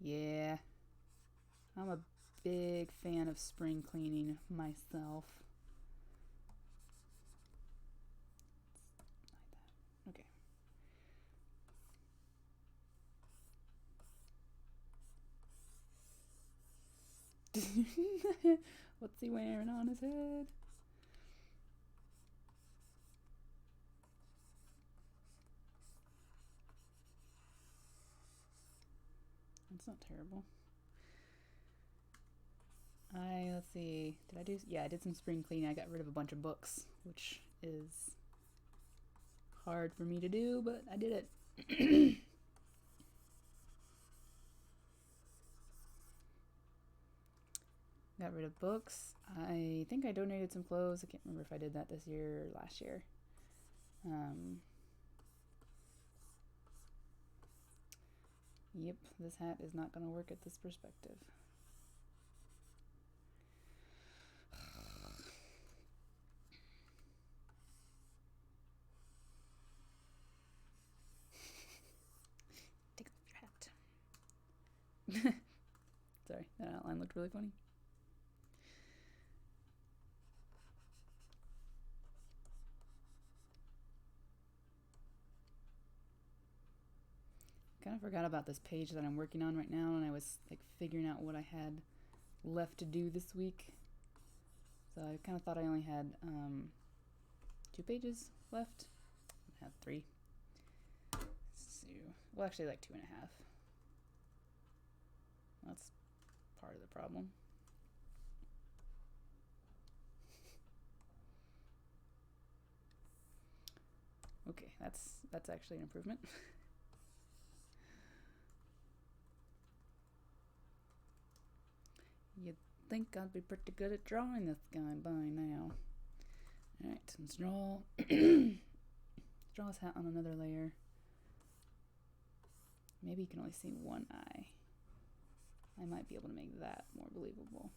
Yeah, I'm a big fan of spring cleaning myself. Like that. Okay. What's he wearing on his head? It's not terrible. Let's see. I did some spring cleaning. I got rid of a bunch of books, which is hard for me to do, but I did it. Got rid of books. I think I donated some clothes. I can't remember if I did that this year or last year. Yep, this hat is not going to work at this perspective. Take off your hat. Sorry, that outline looked really funny. Kind of forgot about this page that I'm working on right now, and I was like figuring out what I had left to do this week. So I kind of thought I only had 2 pages left. I had 3. So, well, actually, like 2.5. That's part of the problem. Okay, that's actually an improvement. You'd think I'd be pretty good at drawing this guy by now. Alright, let's draw his hat on another layer. Maybe you can only see one eye. I might be able to make that more believable.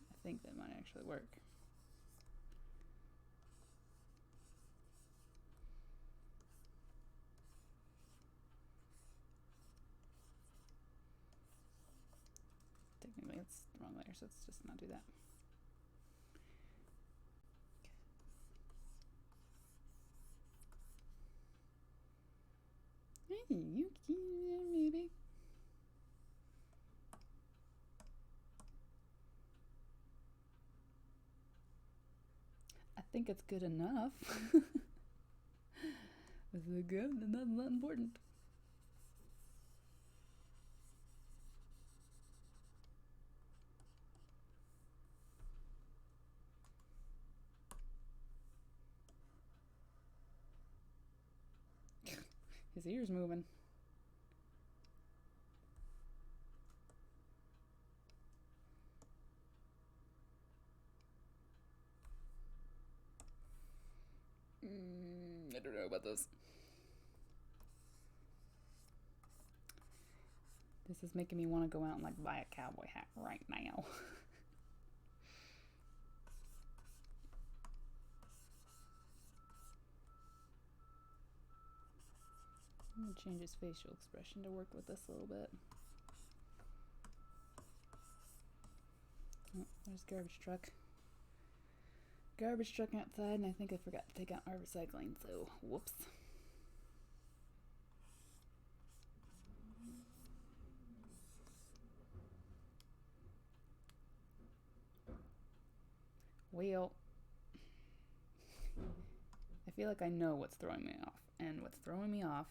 I think that might actually work. Technically, it's the wrong layer, so let's just not do that. Hey, you maybe. I think it's good enough. This is good, and that's not important. His ear's moving. I don't know about this. This is making me want to go out and like buy a cowboy hat right now. I'm gonna change his facial expression to work with this a little bit. Oh, there's garbage truck. Garbage truck outside, and I think I forgot to take out our recycling, so whoops. Well, I feel like I know what's throwing me off, and what's throwing me off,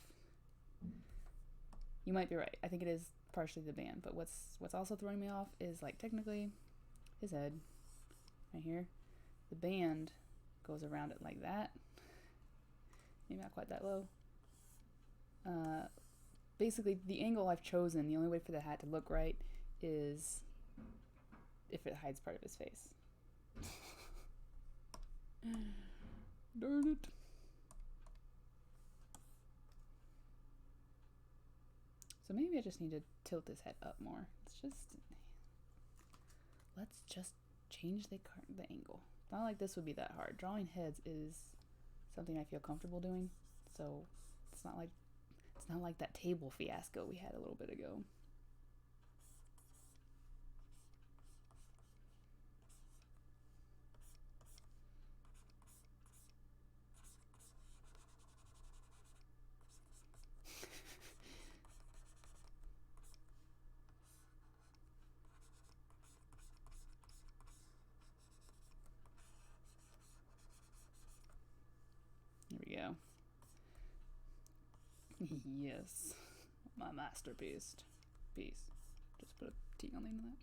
you might be right. I think it is partially the band, but what's also throwing me off is like technically his head right here. The band goes around it like that. Maybe not quite that low. Basically, the angle I've chosen, the only way for the hat to look right is if it hides part of his face. Darn it. So maybe I just need to tilt his head up more. Let's just change the angle. It's not like this would be that hard. Drawing heads is something I feel comfortable doing, so it's not like that table fiasco we had a little bit ago. Here we go. Yes, my masterpiece. Piece. Just put a T on the end of that.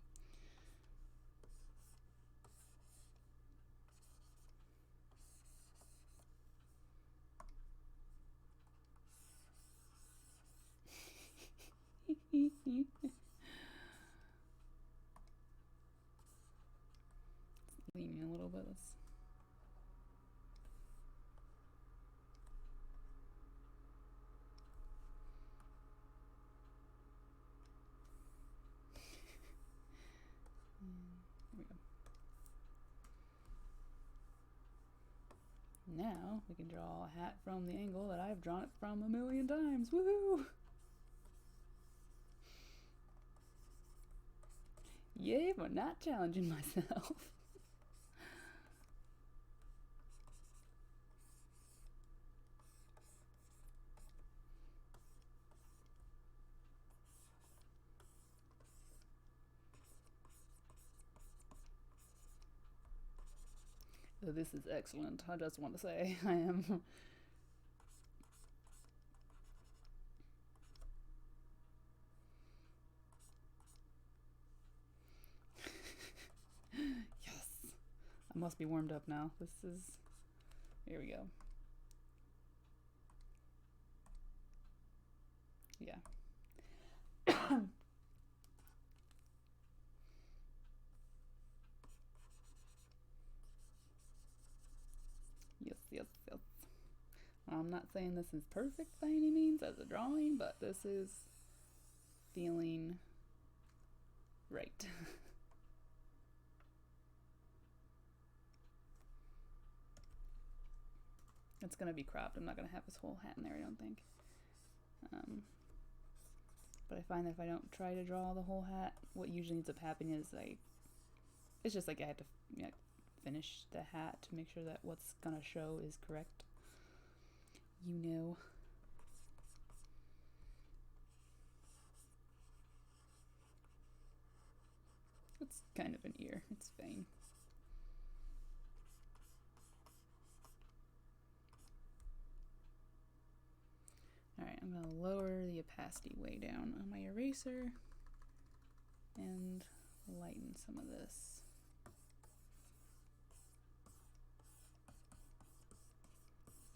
Leaning a little bit. There we go. Now we can draw a hat from the angle that I've drawn it from a million times. Woohoo! Yay for not challenging myself. This is excellent. I just want to say I am yes. I must be warmed up now. Here we go. Yeah. Yes. I'm not saying this is perfect by any means as a drawing, but this is feeling right. It's gonna be cropped. I'm not gonna have his whole hat in there, I don't think. But I find that if I don't try to draw the whole hat, what usually ends up happening is it's just like I have to finish the hat to make sure that what's gonna show is correct. You know. It's kind of an ear. It's fine. opacity way down on my eraser and lighten some of this.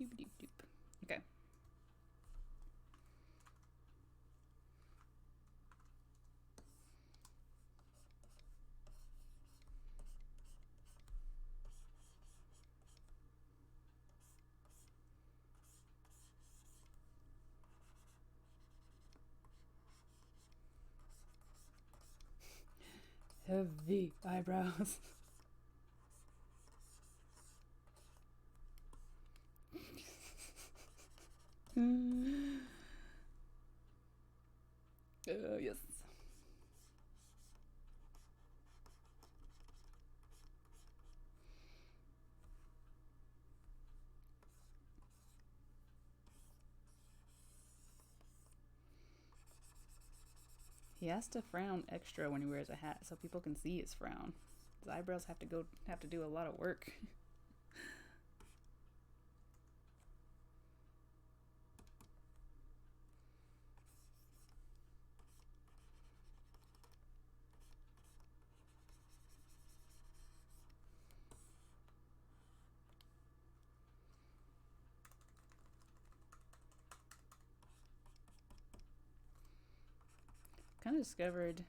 Doop doop doop. Okay. Heavy eyebrows. Yes. He has to frown extra when he wears a hat so people can see his frown. His eyebrows have to do a lot of work. Kind of discovered,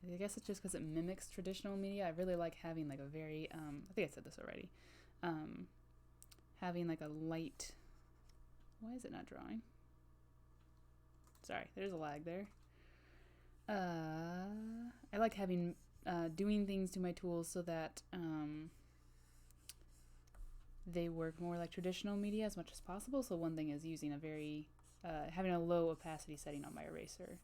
I guess it's just because it mimics traditional media. I really like having like a very I think I said this already, having like a light, why is it not drawing? Sorry, there's a lag there. I like having doing things to my tools so that they work more like traditional media as much as possible. So one thing is using a very having a low opacity setting on my eraser.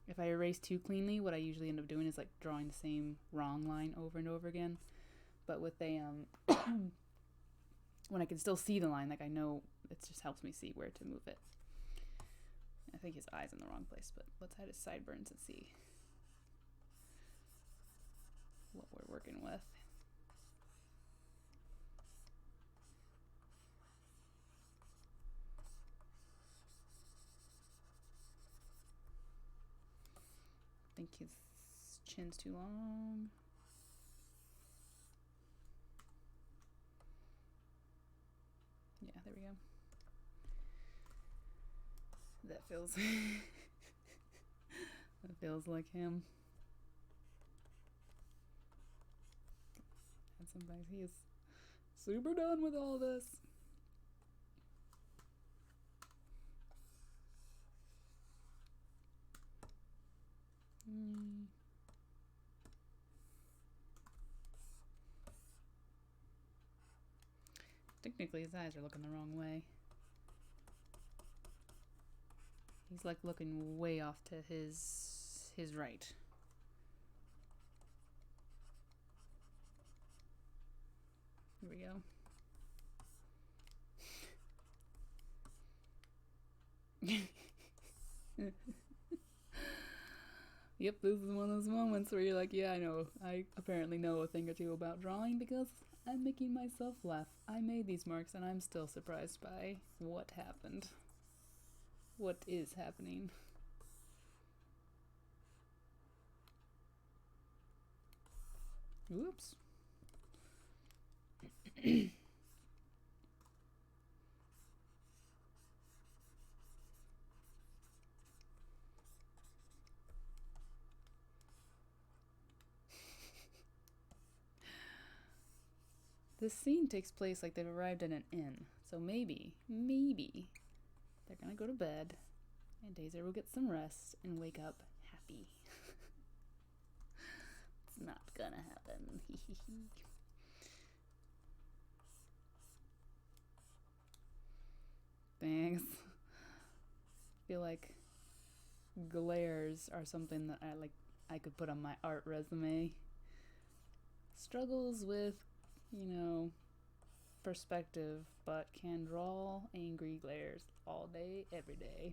If I erase too cleanly, what I usually end up doing is like drawing the same wrong line over and over again. But with a when I can still see the line, like I know, it just helps me see where to move it. I think his eye's in the wrong place, but let's hide his sideburns and see what we're working with. I think his chin's too long. Yeah, there we go. That feels that feels like him. And sometimes he is super done with all this. Technically his eyes are looking the wrong way. He's like looking way off to his right. Here we go. Yep, this is one of those moments where you're like, yeah, I know. I apparently know a thing or two about drawing because I'm making myself laugh. I made these marks and I'm still surprised by what happened. What is happening. Oops. This scene takes place like they've arrived at an inn. So maybe they're gonna go to bed and Daisy will get some rest and wake up happy. It's not gonna happen. Thanks. I feel like glares are something that I could put on my art resume. Struggles with, perspective, but can draw angry glares all day, every day.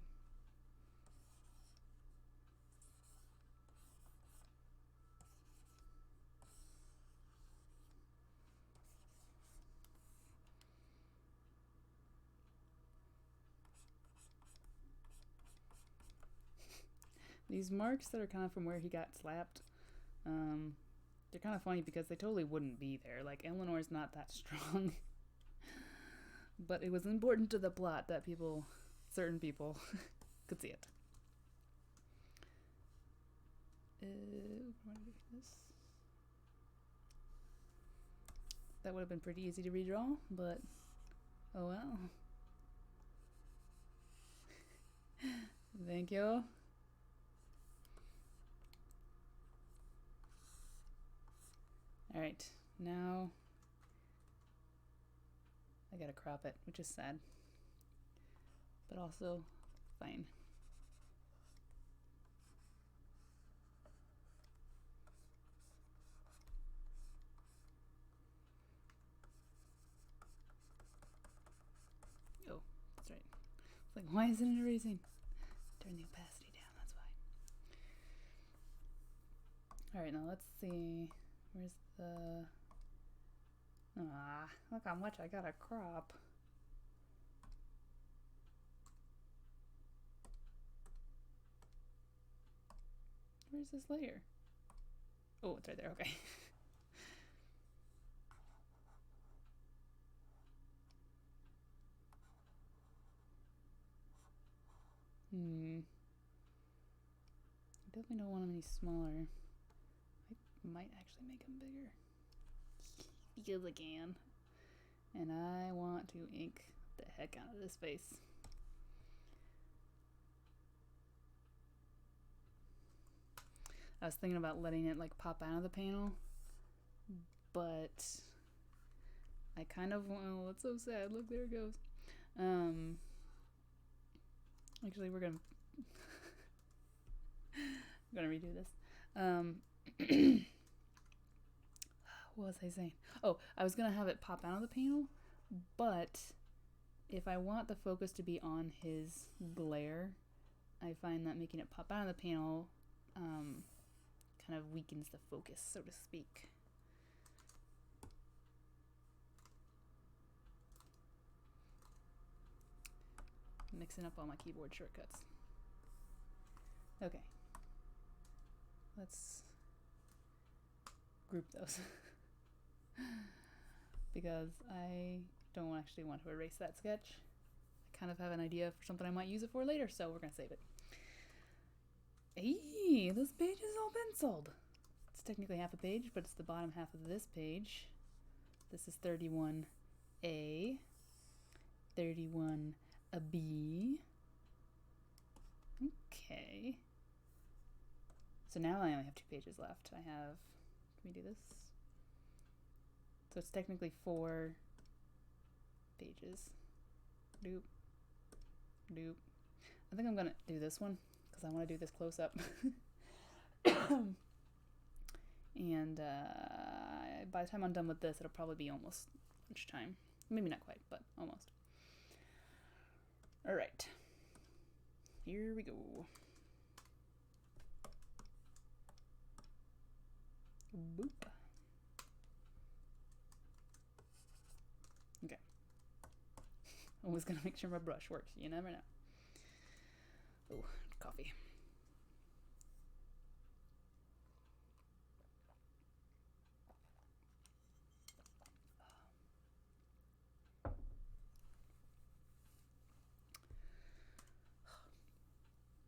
These marks that are kind of from where he got slapped, they're kind of funny because they totally wouldn't be there. Like, Eleanor's not that strong. But it was important to the plot that certain people, could see it. That would have been pretty easy to redraw, but oh well. Thank you. Alright, now I gotta crop it, which is sad, but also fine. Oh, that's right. It's like, why isn't it erasing? Turn the opacity down, that's why. Alright, now let's see. Where's the... look how much I gotta crop. Where's this layer? Oh, it's right there, okay. I definitely don't want them any smaller. I might actually make them bigger. Because I can. And I want to ink the heck out of this face. I was thinking about letting it like pop out of the panel, but I kind of want, oh, that's so sad. Look, there it goes. Actually, we're gonna redo this. What was I saying? Oh, I was gonna have it pop out of the panel, but if I want the focus to be on his glare, I find that making it pop out of the panel kind of weakens the focus, so to speak. Mixing up all my keyboard shortcuts. Okay. Let's group those. Because I don't actually want to erase that sketch. I kind of have an idea for something I might use it for later, so we're going to save it. Hey, this page is all penciled. It's technically half a page, but it's the bottom half of this page. This is 31A, 31B. Okay. So now I only have 2 pages left. I have, can we do this? So it's technically 4 pages. Doop. Doop. I think I'm gonna do this one because I want to do this close up. And by the time I'm done with this, it'll probably be almost lunchtime. Maybe not quite, but almost. All right. Here we go. Boop. Okay. Always gonna make sure my brush works. You never know. Oh, coffee.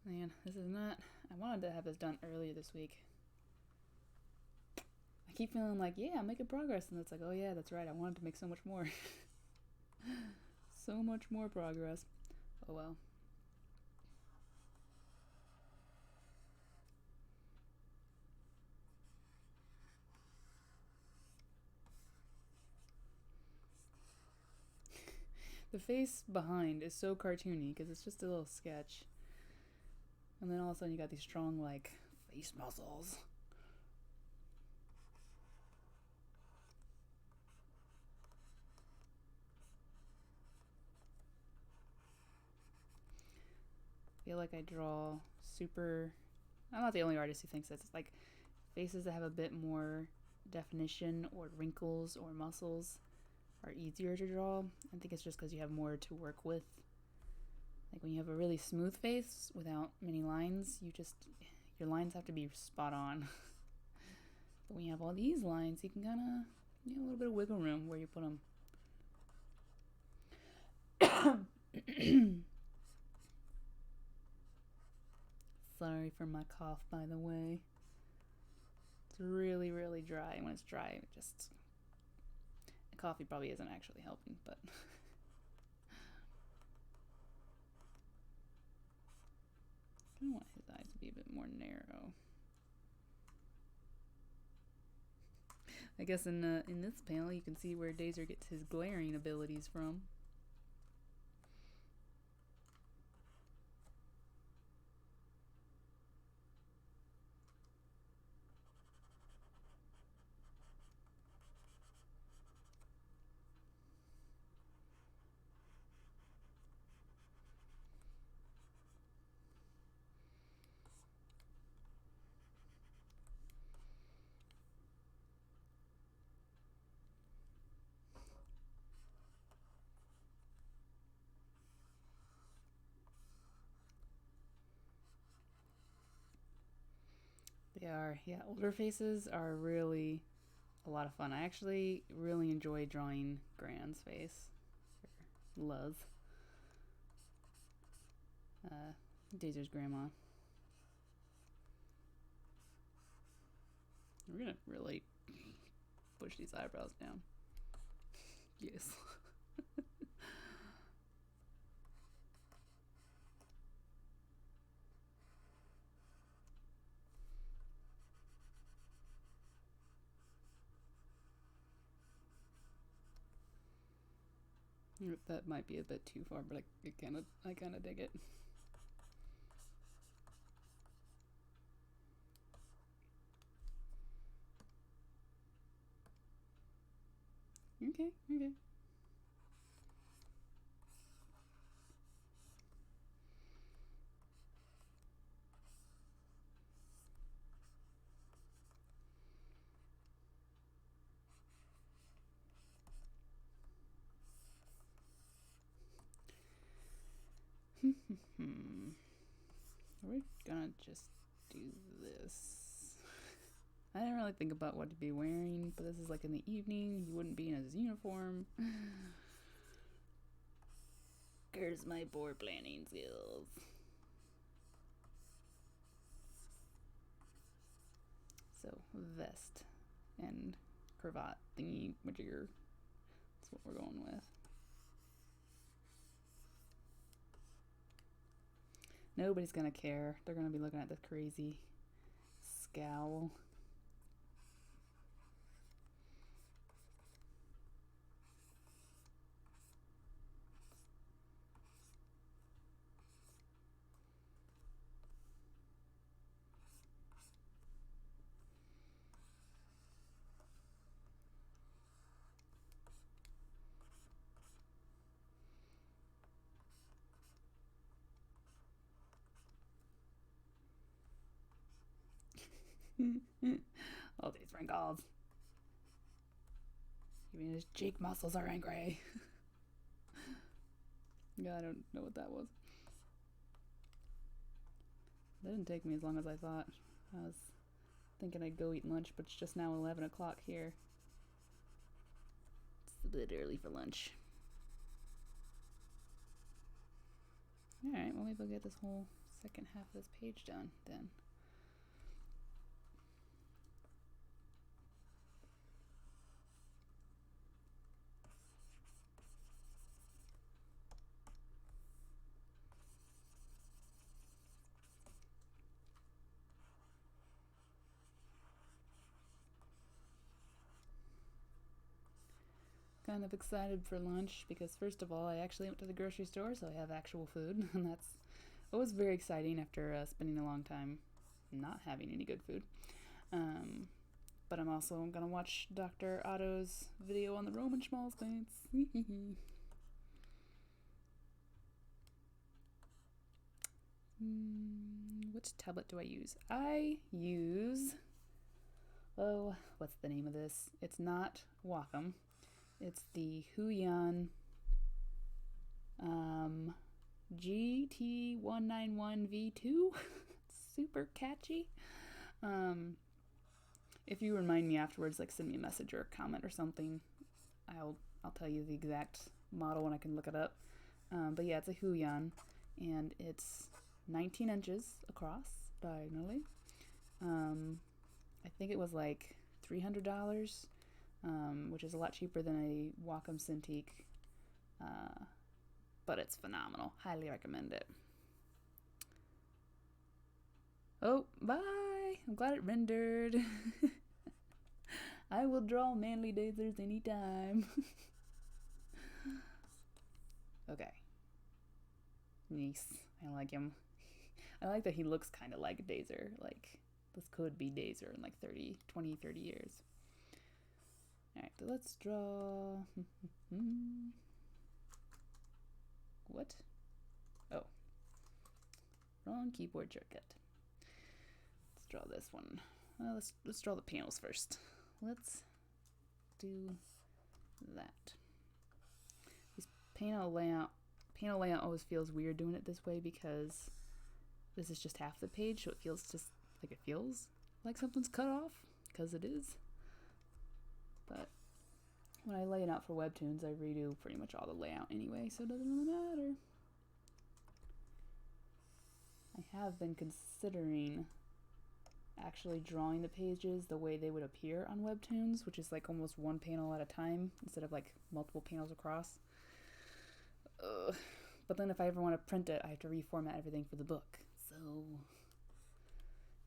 Man, this is not... I wanted to have this done earlier this week. I keep feeling like, yeah, I'm making progress. And it's like, oh yeah, that's right. I wanted to make so much more. So much more progress. Oh well. The face behind is so cartoony because it's just a little sketch. And then all of a sudden you got these strong, like, face muscles. I feel like I draw super... I'm not the only artist who thinks this. It's like faces that have a bit more definition or wrinkles or muscles are easier to draw. I think it's just because you have more to work with. Like when you have a really smooth face without many lines, your lines have to be spot on. But when you have all these lines, you can kind of, a little bit of wiggle room where you put them. Sorry for my cough, by the way. It's really, really dry. When it's dry, the coffee probably isn't actually helping, but I want his eyes to be a bit more narrow. I guess in this panel you can see where Dazer gets his glaring abilities from. They are, yeah, older faces are really a lot of fun. I actually really enjoy drawing Gran's face. Luz. Dazer's grandma. We're gonna really push these eyebrows down. Yes. That might be a bit too far, but I kind of dig it. Okay. We're gonna just do this. I didn't really think about what to be wearing, but this is like in the evening. He wouldn't be in his uniform. Here's my board planning skills. So, vest and cravat thingy majigger. That's what we're going with. Nobody's gonna care. They're gonna be looking at this crazy scowl. All these wrinkles. Even his cheek muscles are angry. Yeah, I don't know what that was. That didn't take me as long as I thought. I was thinking I'd go eat lunch, but it's just now 11 o'clock here. It's a bit early for lunch. Alright, well, maybe we'll get this whole second half of this page done then. Kind of excited for lunch because first of all I actually went to the grocery store, so I have actual food, and it was very exciting after spending a long time not having any good food. But I'm also gonna watch Dr. Otto's video on the Roman schmaltz paints. Which tablet do I use? I use, what's the name of this? It's not Wacom. It's the Huion GT191V2. Super catchy. If you remind me afterwards, like send me a message or a comment or something, I'll tell you the exact model when I can look it up. But yeah, it's a Huion, and it's 19 inches across diagonally. I think it was like $300, which is a lot cheaper than a Wacom Cintiq, but it's phenomenal. Highly recommend it. Oh, bye! I'm glad it rendered. I will draw manly Dazers anytime. Okay. Nice. I like him. I like that he looks kind of like Dazer. Like, this could be Dazer in like 20, 30 years. Alright, so let's draw... What? Oh. Wrong keyboard shortcut. Let's draw this one. Well, let's draw the panels first. Let's do that. This panel layout always feels weird doing it this way because this is just half the page, so it feels like something's cut off, because it is. But when I lay it out for Webtoons, I redo pretty much all the layout anyway, so it doesn't really matter. I have been considering actually drawing the pages the way they would appear on Webtoons, which is like almost one panel at a time instead of like multiple panels across. But then if I ever want to print it, I have to reformat everything for the book. So,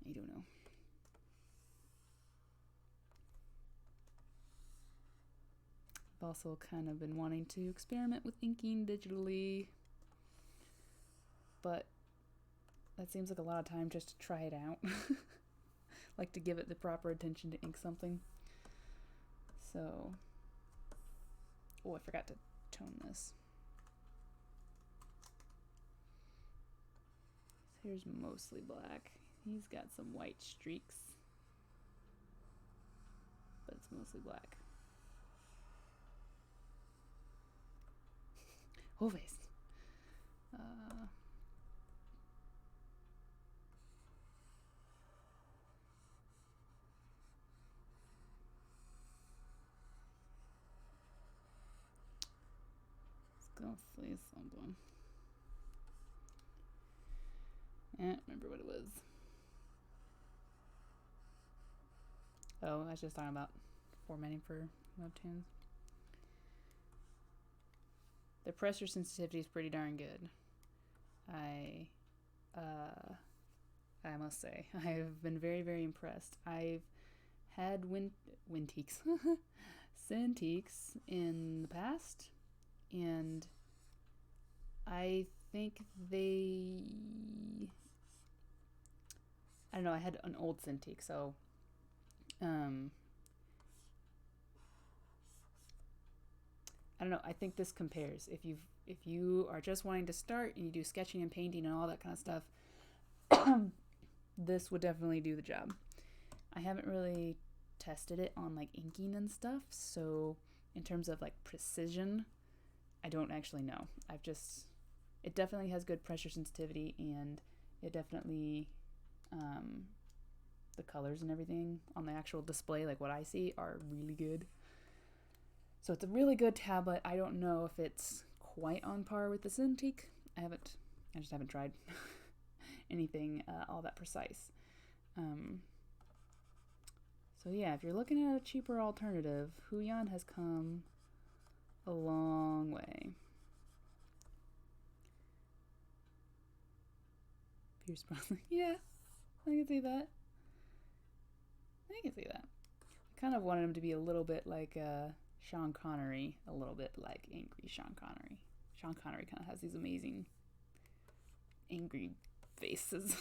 I don't know. I've also kind of been wanting to experiment with inking digitally, but that seems like a lot of time just to try it out. Like to give it the proper attention to ink something. So, oh, I forgot to tone this. His hair's mostly black. He's got some white streaks, but it's mostly black. Whole face. Let's go say something. I don't remember what it was. Oh, I was just talking about formatting for Webtoons. The pressure sensitivity is pretty darn good. I must say, I have been very, very impressed. I've had Cintiqs in the past, and I think I don't know, I had an old Cintiq, so I don't know, I think this compares. If you are just wanting to start and you do sketching and painting and all that kind of stuff, this would definitely do the job. I haven't really tested it on like inking and stuff, so in terms of like precision, I don't actually know. It definitely has good pressure sensitivity, and it definitely, the colors and everything on the actual display, like what I see, are really good. So it's a really good tablet. I don't know if it's quite on par with the Cintiq. I just haven't tried anything all that precise. So yeah, if you're looking at a cheaper alternative, Huion has come a long way. Pierce Brosnan. Yeah, I can see that. I kind of wanted him to be a little bit like Sean Connery, a little bit like angry Sean Connery. Sean Connery kind of has these amazing angry faces.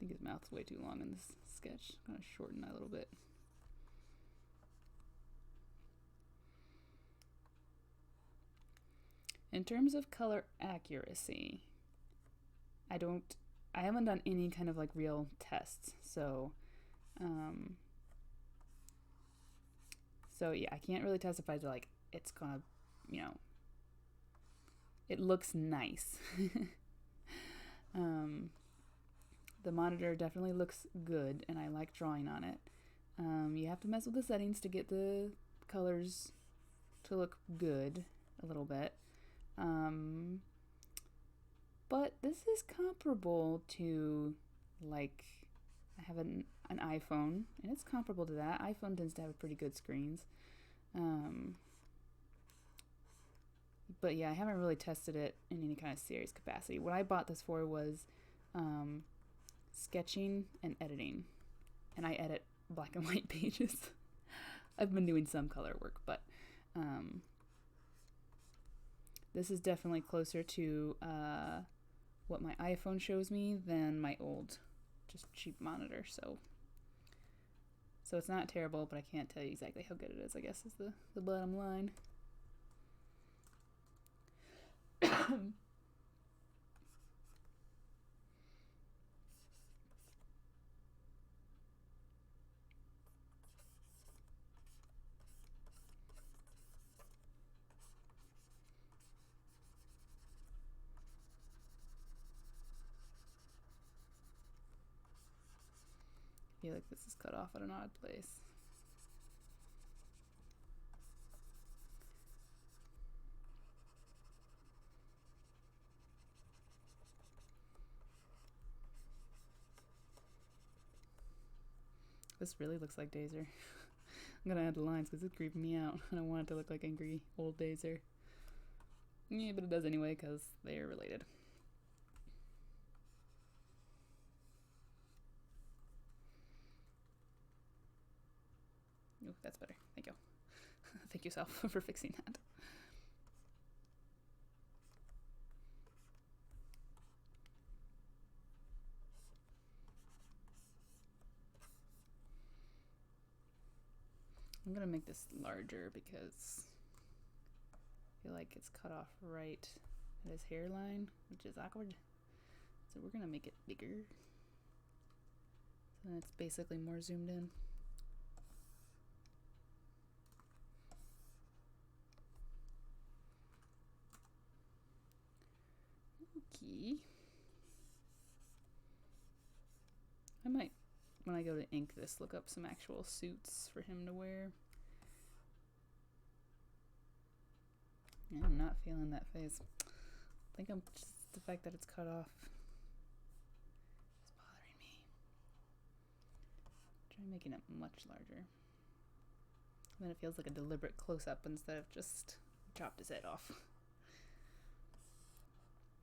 think his mouth's way too long in this sketch. I'm gonna shorten that a little bit. In terms of color accuracy, I haven't done any kind of like real tests, so yeah, I can't really testify to like it's gonna, it looks nice. The monitor definitely looks good, and I like drawing on it. You have to mess with the settings to get the colors to look good a little bit. But this is comparable to, like, I have an iPhone, and it's comparable to that. iPhone tends to have pretty good screens. But yeah, I haven't really tested it in any kind of serious capacity. What I bought this for was sketching and editing. And I edit black and white pages. I've been doing some color work, but this is definitely closer to what my iPhone shows me than my old, just cheap monitor. So it's not terrible, but I can't tell you exactly how good it is, I guess, is the bottom line. I feel like this is cut off at an odd place. This really looks like Dazer. I'm gonna add the lines because it's creeping me out. I don't want it to look like angry old Dazer. Yeah, but it does anyway because they are related. Ooh, that's better. Thank you. Thank yourself for fixing that. I'm gonna make this larger because I feel like it's cut off right at his hairline, which is awkward. So we're gonna make it bigger. So then it's basically more zoomed in. Okay. I might, when I go to ink this, look up some actual suits for him to wear. I'm not feeling that face. I think I'm just the fact that it's cut off is bothering me. Try making it much larger. And then it feels like a deliberate close-up instead of just chopped his head off.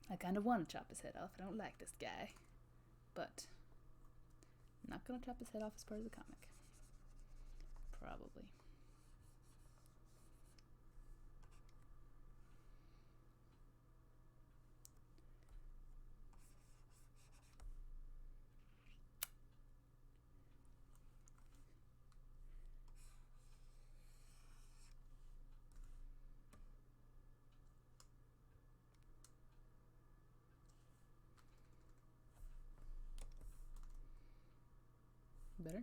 I kind of want to chop his head off. I don't like this guy. But I'm not going to chop his head off as part of the comic. Probably. Better?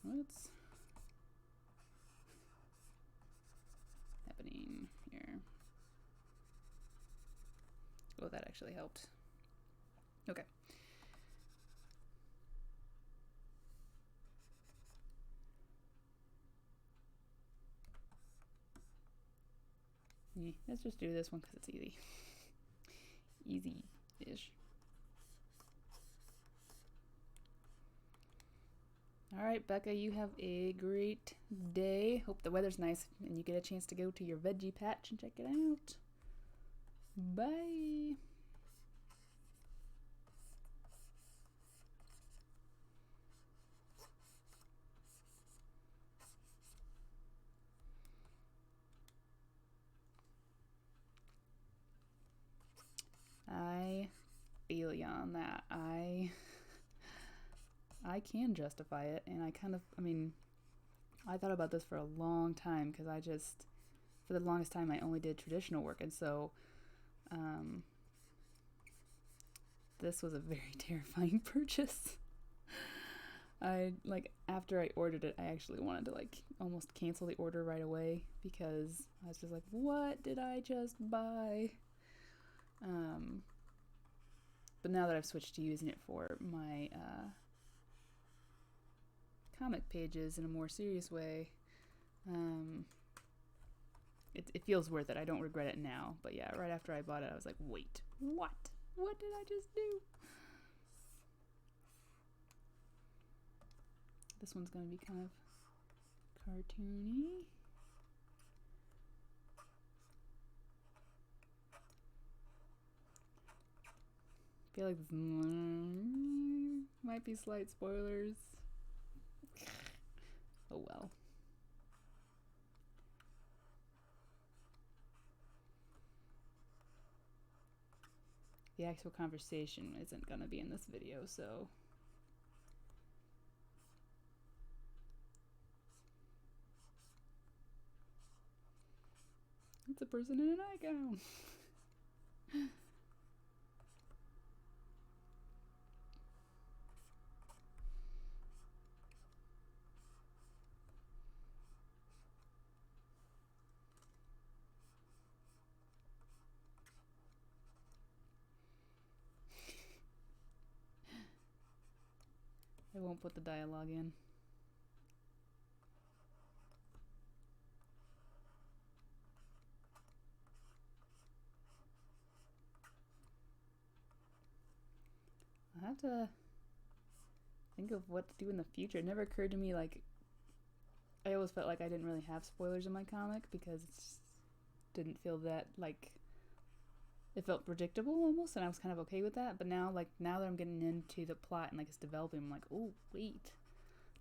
What's happening here? Oh, that actually helped. Okay. Yeah, let's just do this one because it's easy. Easy-ish. All right, Becca, you have a great day. Hope the weather's nice and you get a chance to go to your veggie patch and check it out. Bye. feel you on that. I can justify it, and I thought about this for a long time because for the longest time, I only did traditional work, and so this was a very terrifying purchase. After I ordered it, I actually wanted to almost cancel the order right away because I was just like, what did I just buy? But now that I've switched to using it for my comic pages in a more serious way, it feels worth it. I don't regret it now. But yeah, right after I bought it, I was like, wait, what? What did I just do? This one's going to be kind of cartoony. I feel like this might be slight spoilers. Oh well. The actual conversation isn't going to be in this video, so it's a person in a nightgown. I won't put the dialogue in. I have to think of what to do in the future. It never occurred to me, I always felt like I didn't really have spoilers in my comic because it didn't feel that, it felt predictable almost, and I was kind of okay with that. But now that I'm getting into the plot and it's developing, I'm like, oh wait,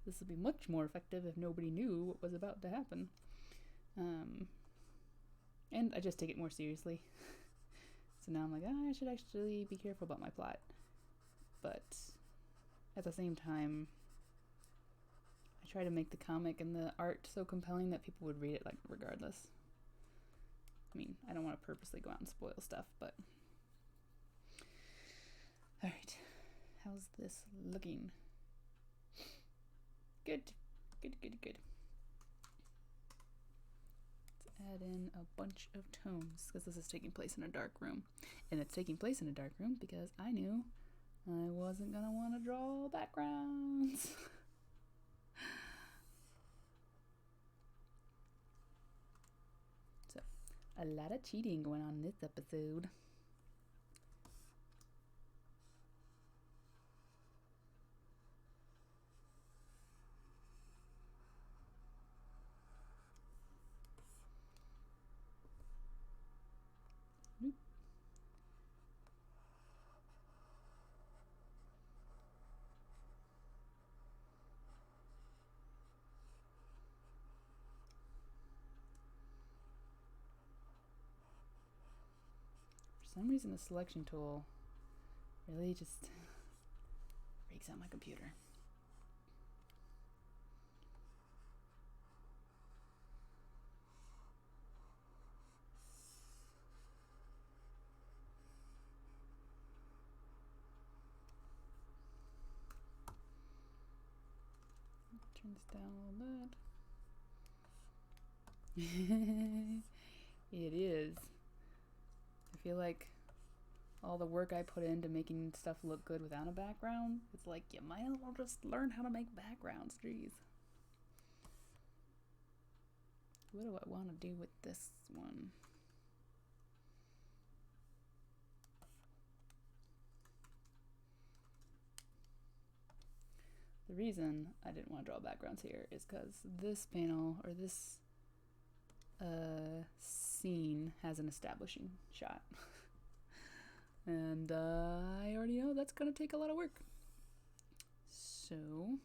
this would be much more effective if nobody knew what was about to happen. And I just take it more seriously. So now I'm like, I should actually be careful about my plot. But at the same time, I try to make the comic and the art so compelling that people would read it regardless. I mean, I don't want to purposely go out and spoil stuff, but alright, how's this looking? Good. Let's add in a bunch of tones because this is taking place in a dark room, and it's taking place in a dark room because I knew I wasn't gonna want to draw backgrounds. So, a lot of cheating going on in this episode. For some reason, the selection tool really just freaks out my computer. Turn this down a little bit. It is. I feel like all the work I put into making stuff look good without a background, it's like you might as well just learn how to make backgrounds, jeez. What do I want to do with this one? The reason I didn't want to draw backgrounds here is because this panel, or this scene, has an establishing shot. And I already know that's going to take a lot of work. So,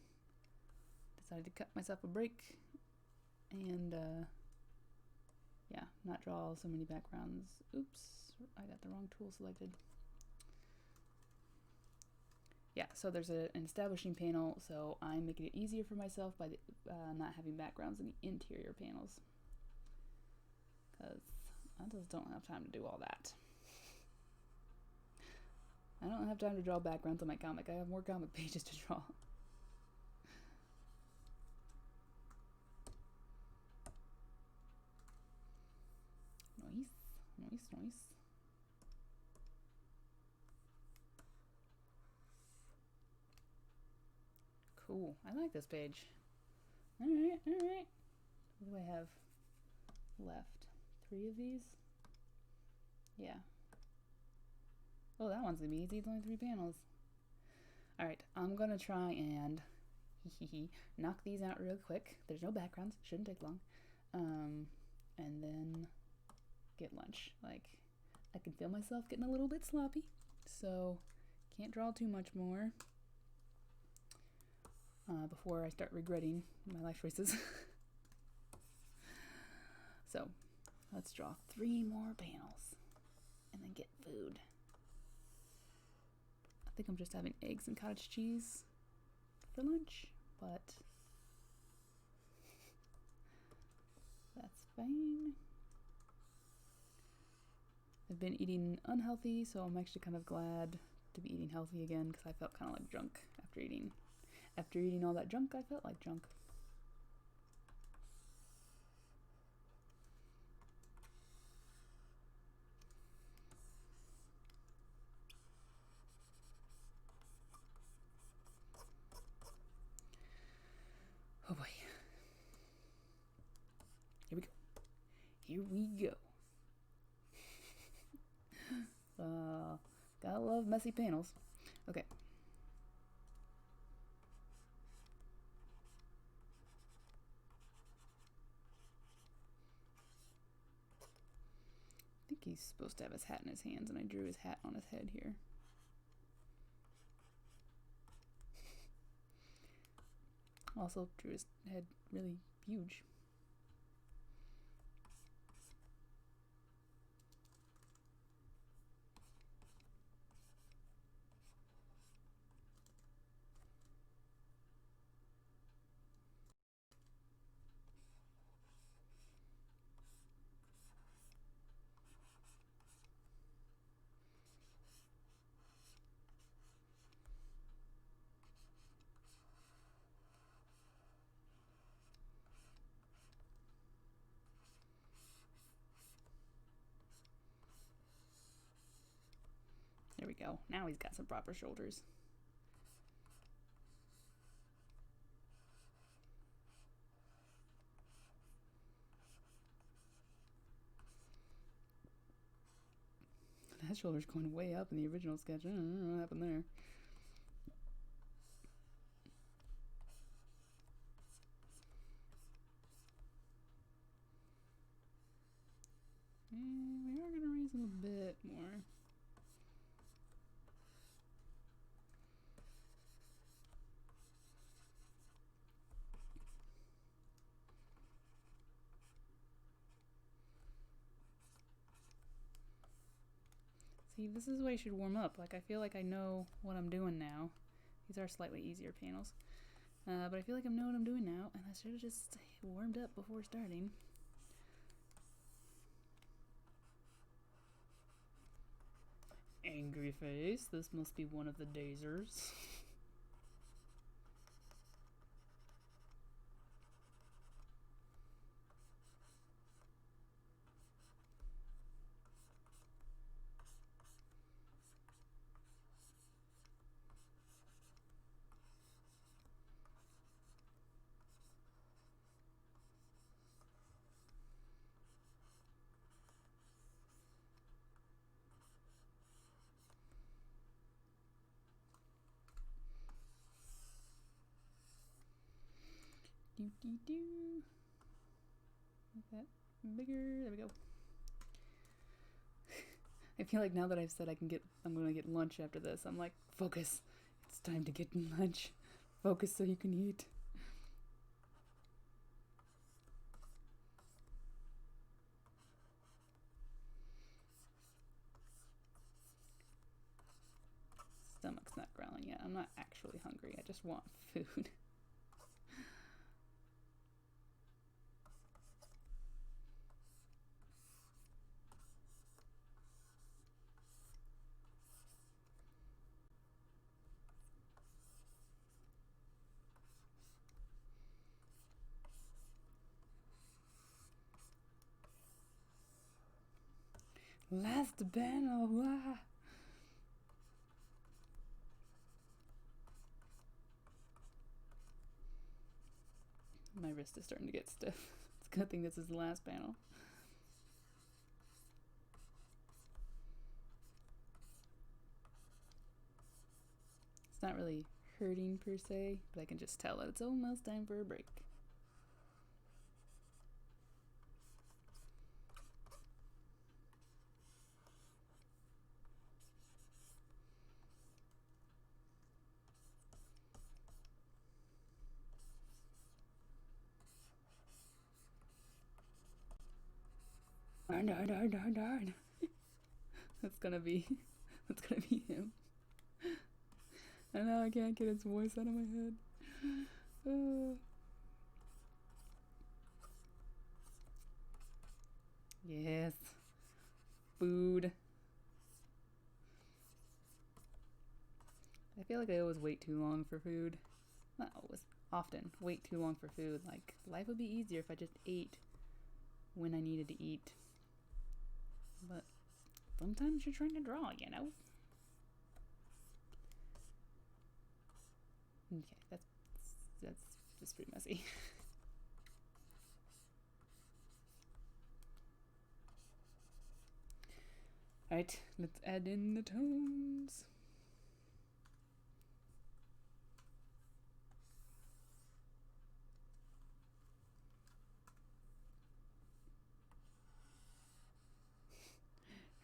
decided to cut myself a break and, yeah, not draw so many backgrounds. Oops, I got the wrong tool selected. yeah, so there's an establishing panel, so I'm making it easier for myself by not having backgrounds in the interior panels. Because I just don't have time to do all that. I don't have time to draw backgrounds on my comic. I have more comic pages to draw. Nice. Cool. I like this page. Alright. What do I have left? 3 of these? Yeah. Oh, that one's gonna be easy. It's only 3 panels. Alright, I'm gonna try and knock these out real quick. There's no backgrounds. Shouldn't take long. And then get lunch. Like, I can feel myself getting a little bit sloppy, so can't draw too much more before I start regretting my life choices. So let's draw 3 more panels and then get food. I think I'm just having eggs and cottage cheese for lunch, but that's fine. I've been eating unhealthy, so I'm actually kind of glad to be eating healthy again, because I felt kind of like junk after eating. After eating all that junk, I felt like junk. Oh boy. Here we go. Gotta love messy panels. Okay. I think he's supposed to have his hat in his hands, and I drew his hat on his head here. Also drew his head really huge. There we go. Now he's got some proper shoulders. That shoulder's going way up in the original sketch. I don't know what happened there. And we are going to raise him a bit more. See, this is where you should warm up. Like, I feel like I know what I'm doing now. These are slightly easier panels. But I feel like I know what I'm doing now, and I should have just warmed up before starting. Angry face. This must be one of the Dazers. Make that bigger. There we go. I feel like now that I've said I'm gonna get lunch after this, I'm like, focus. It's time to get lunch. Focus so you can eat. Stomach's not growling yet. I'm not actually hungry. I just want food. Last panel. Ah. My wrist is starting to get stiff. It's a good thing this is the last panel. It's not really hurting per se, but I can just tell that it's almost time for a break. Darn. That's gonna be him. I know I can't get its voice out of my head. Yes. Food. I feel like I always wait too long for food. Not always. Often. Wait too long for food. Like, life would be easier if I just ate when I needed to eat. But sometimes you're trying to draw, you know? Okay, that's just pretty messy. Alright, let's add in the tones.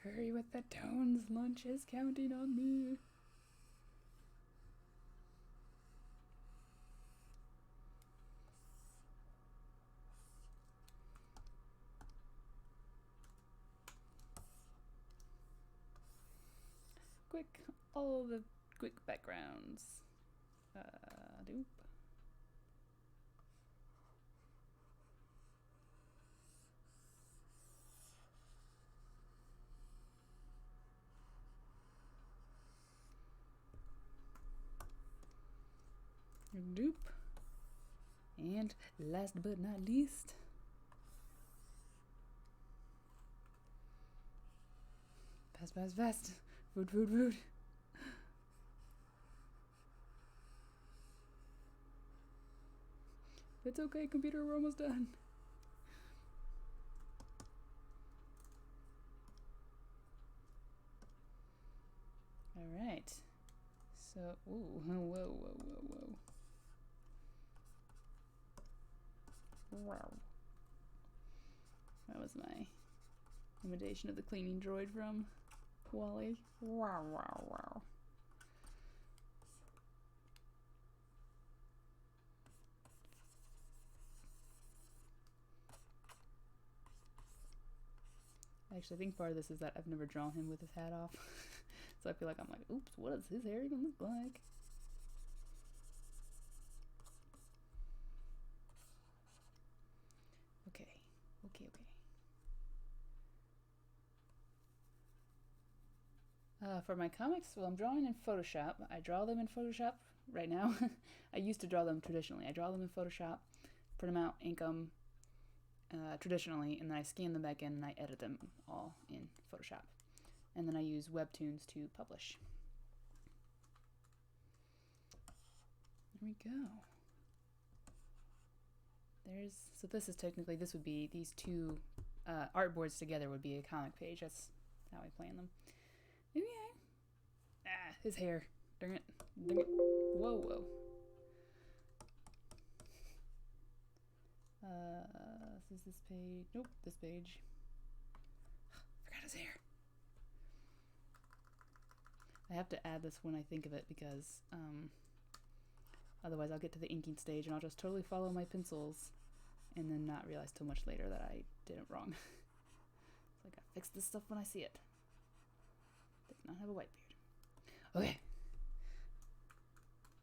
Hurry with the tones, lunch is counting on me. All the quick backgrounds. Doop. Doop. And last but not least, fast. Food. It's okay, computer, we're almost done. All right. So, ooh, whoa. Wow. That was my imitation of the cleaning droid from WALL-E. Wow. Actually, I think part of this is that I've never drawn him with his hat off. So I feel like I'm like, oops, what does his hair even look like? Okay. For my comics, well, I'm drawing in Photoshop. I draw them in Photoshop right now. I used to draw them traditionally. I draw them in Photoshop, print them out, ink them traditionally, and then I scan them back in and I edit them all in Photoshop. And then I use Webtoons to publish. There we go. So this is technically, this would be, these two artboards together would be a comic page. That's how I plan them. Okay. His hair. Dang it. Whoa. This page. Nope, this page. Forgot his hair. I have to add this when I think of it because otherwise I'll get to the inking stage and I'll just totally follow my pencils and then not realize till much later that I did it wrong. So I gotta fix this stuff when I see it. Does not have a white beard. Okay.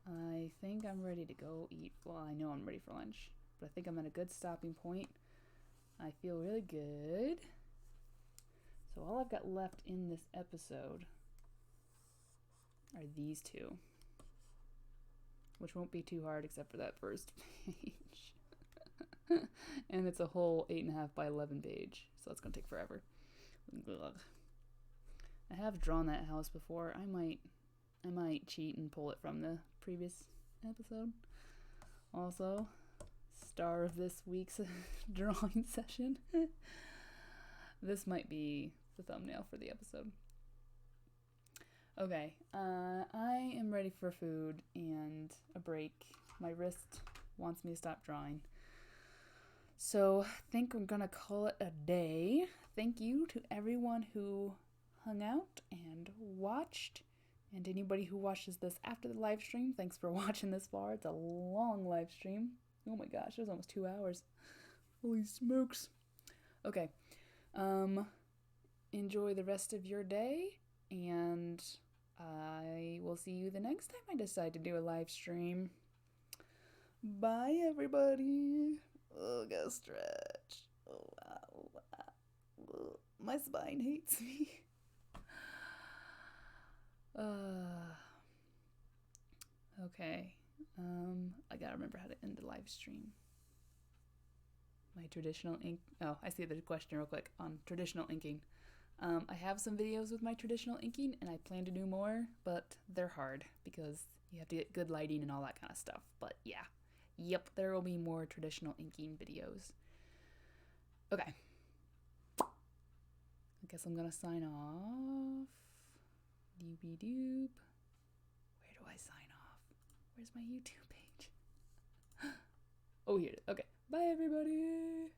I think I'm ready to go eat. Well, I know I'm ready for lunch, but I think I'm at a good stopping point. I feel really good. So all I've got left in this episode are these two, which won't be too hard except for that first page. And it's a whole 8.5 by 11 page, so that's gonna take forever. Ugh. I have drawn that house before. I might cheat and pull it from the previous episode. Also, star of this week's drawing session. This might be the thumbnail for the episode. Okay, I am ready for food and a break. My wrist wants me to stop drawing. So I think I'm gonna call it a day. Thank you to everyone who hung out and watched. And anybody who watches this after the live stream, thanks for watching this far. It's a long live stream. Oh my gosh, it was almost 2 hours. Holy smokes. Okay. Enjoy the rest of your day, and I will see you the next time I decide to do a live stream. Bye, everybody. Oh, gotta stretch. Oh, wow. My spine hates me. Okay. I gotta remember how to end the live stream. My traditional ink. Oh, I see the question real quick on traditional inking. I have some videos with my traditional inking, and I plan to do more, but they're hard because you have to get good lighting and all that kind of stuff. But yeah. Yep, there will be more traditional inking videos. Okay. I guess I'm gonna sign off. Doobie doop. Where do I sign off? Where's my YouTube page? Oh, here it is. Okay. Bye, everybody.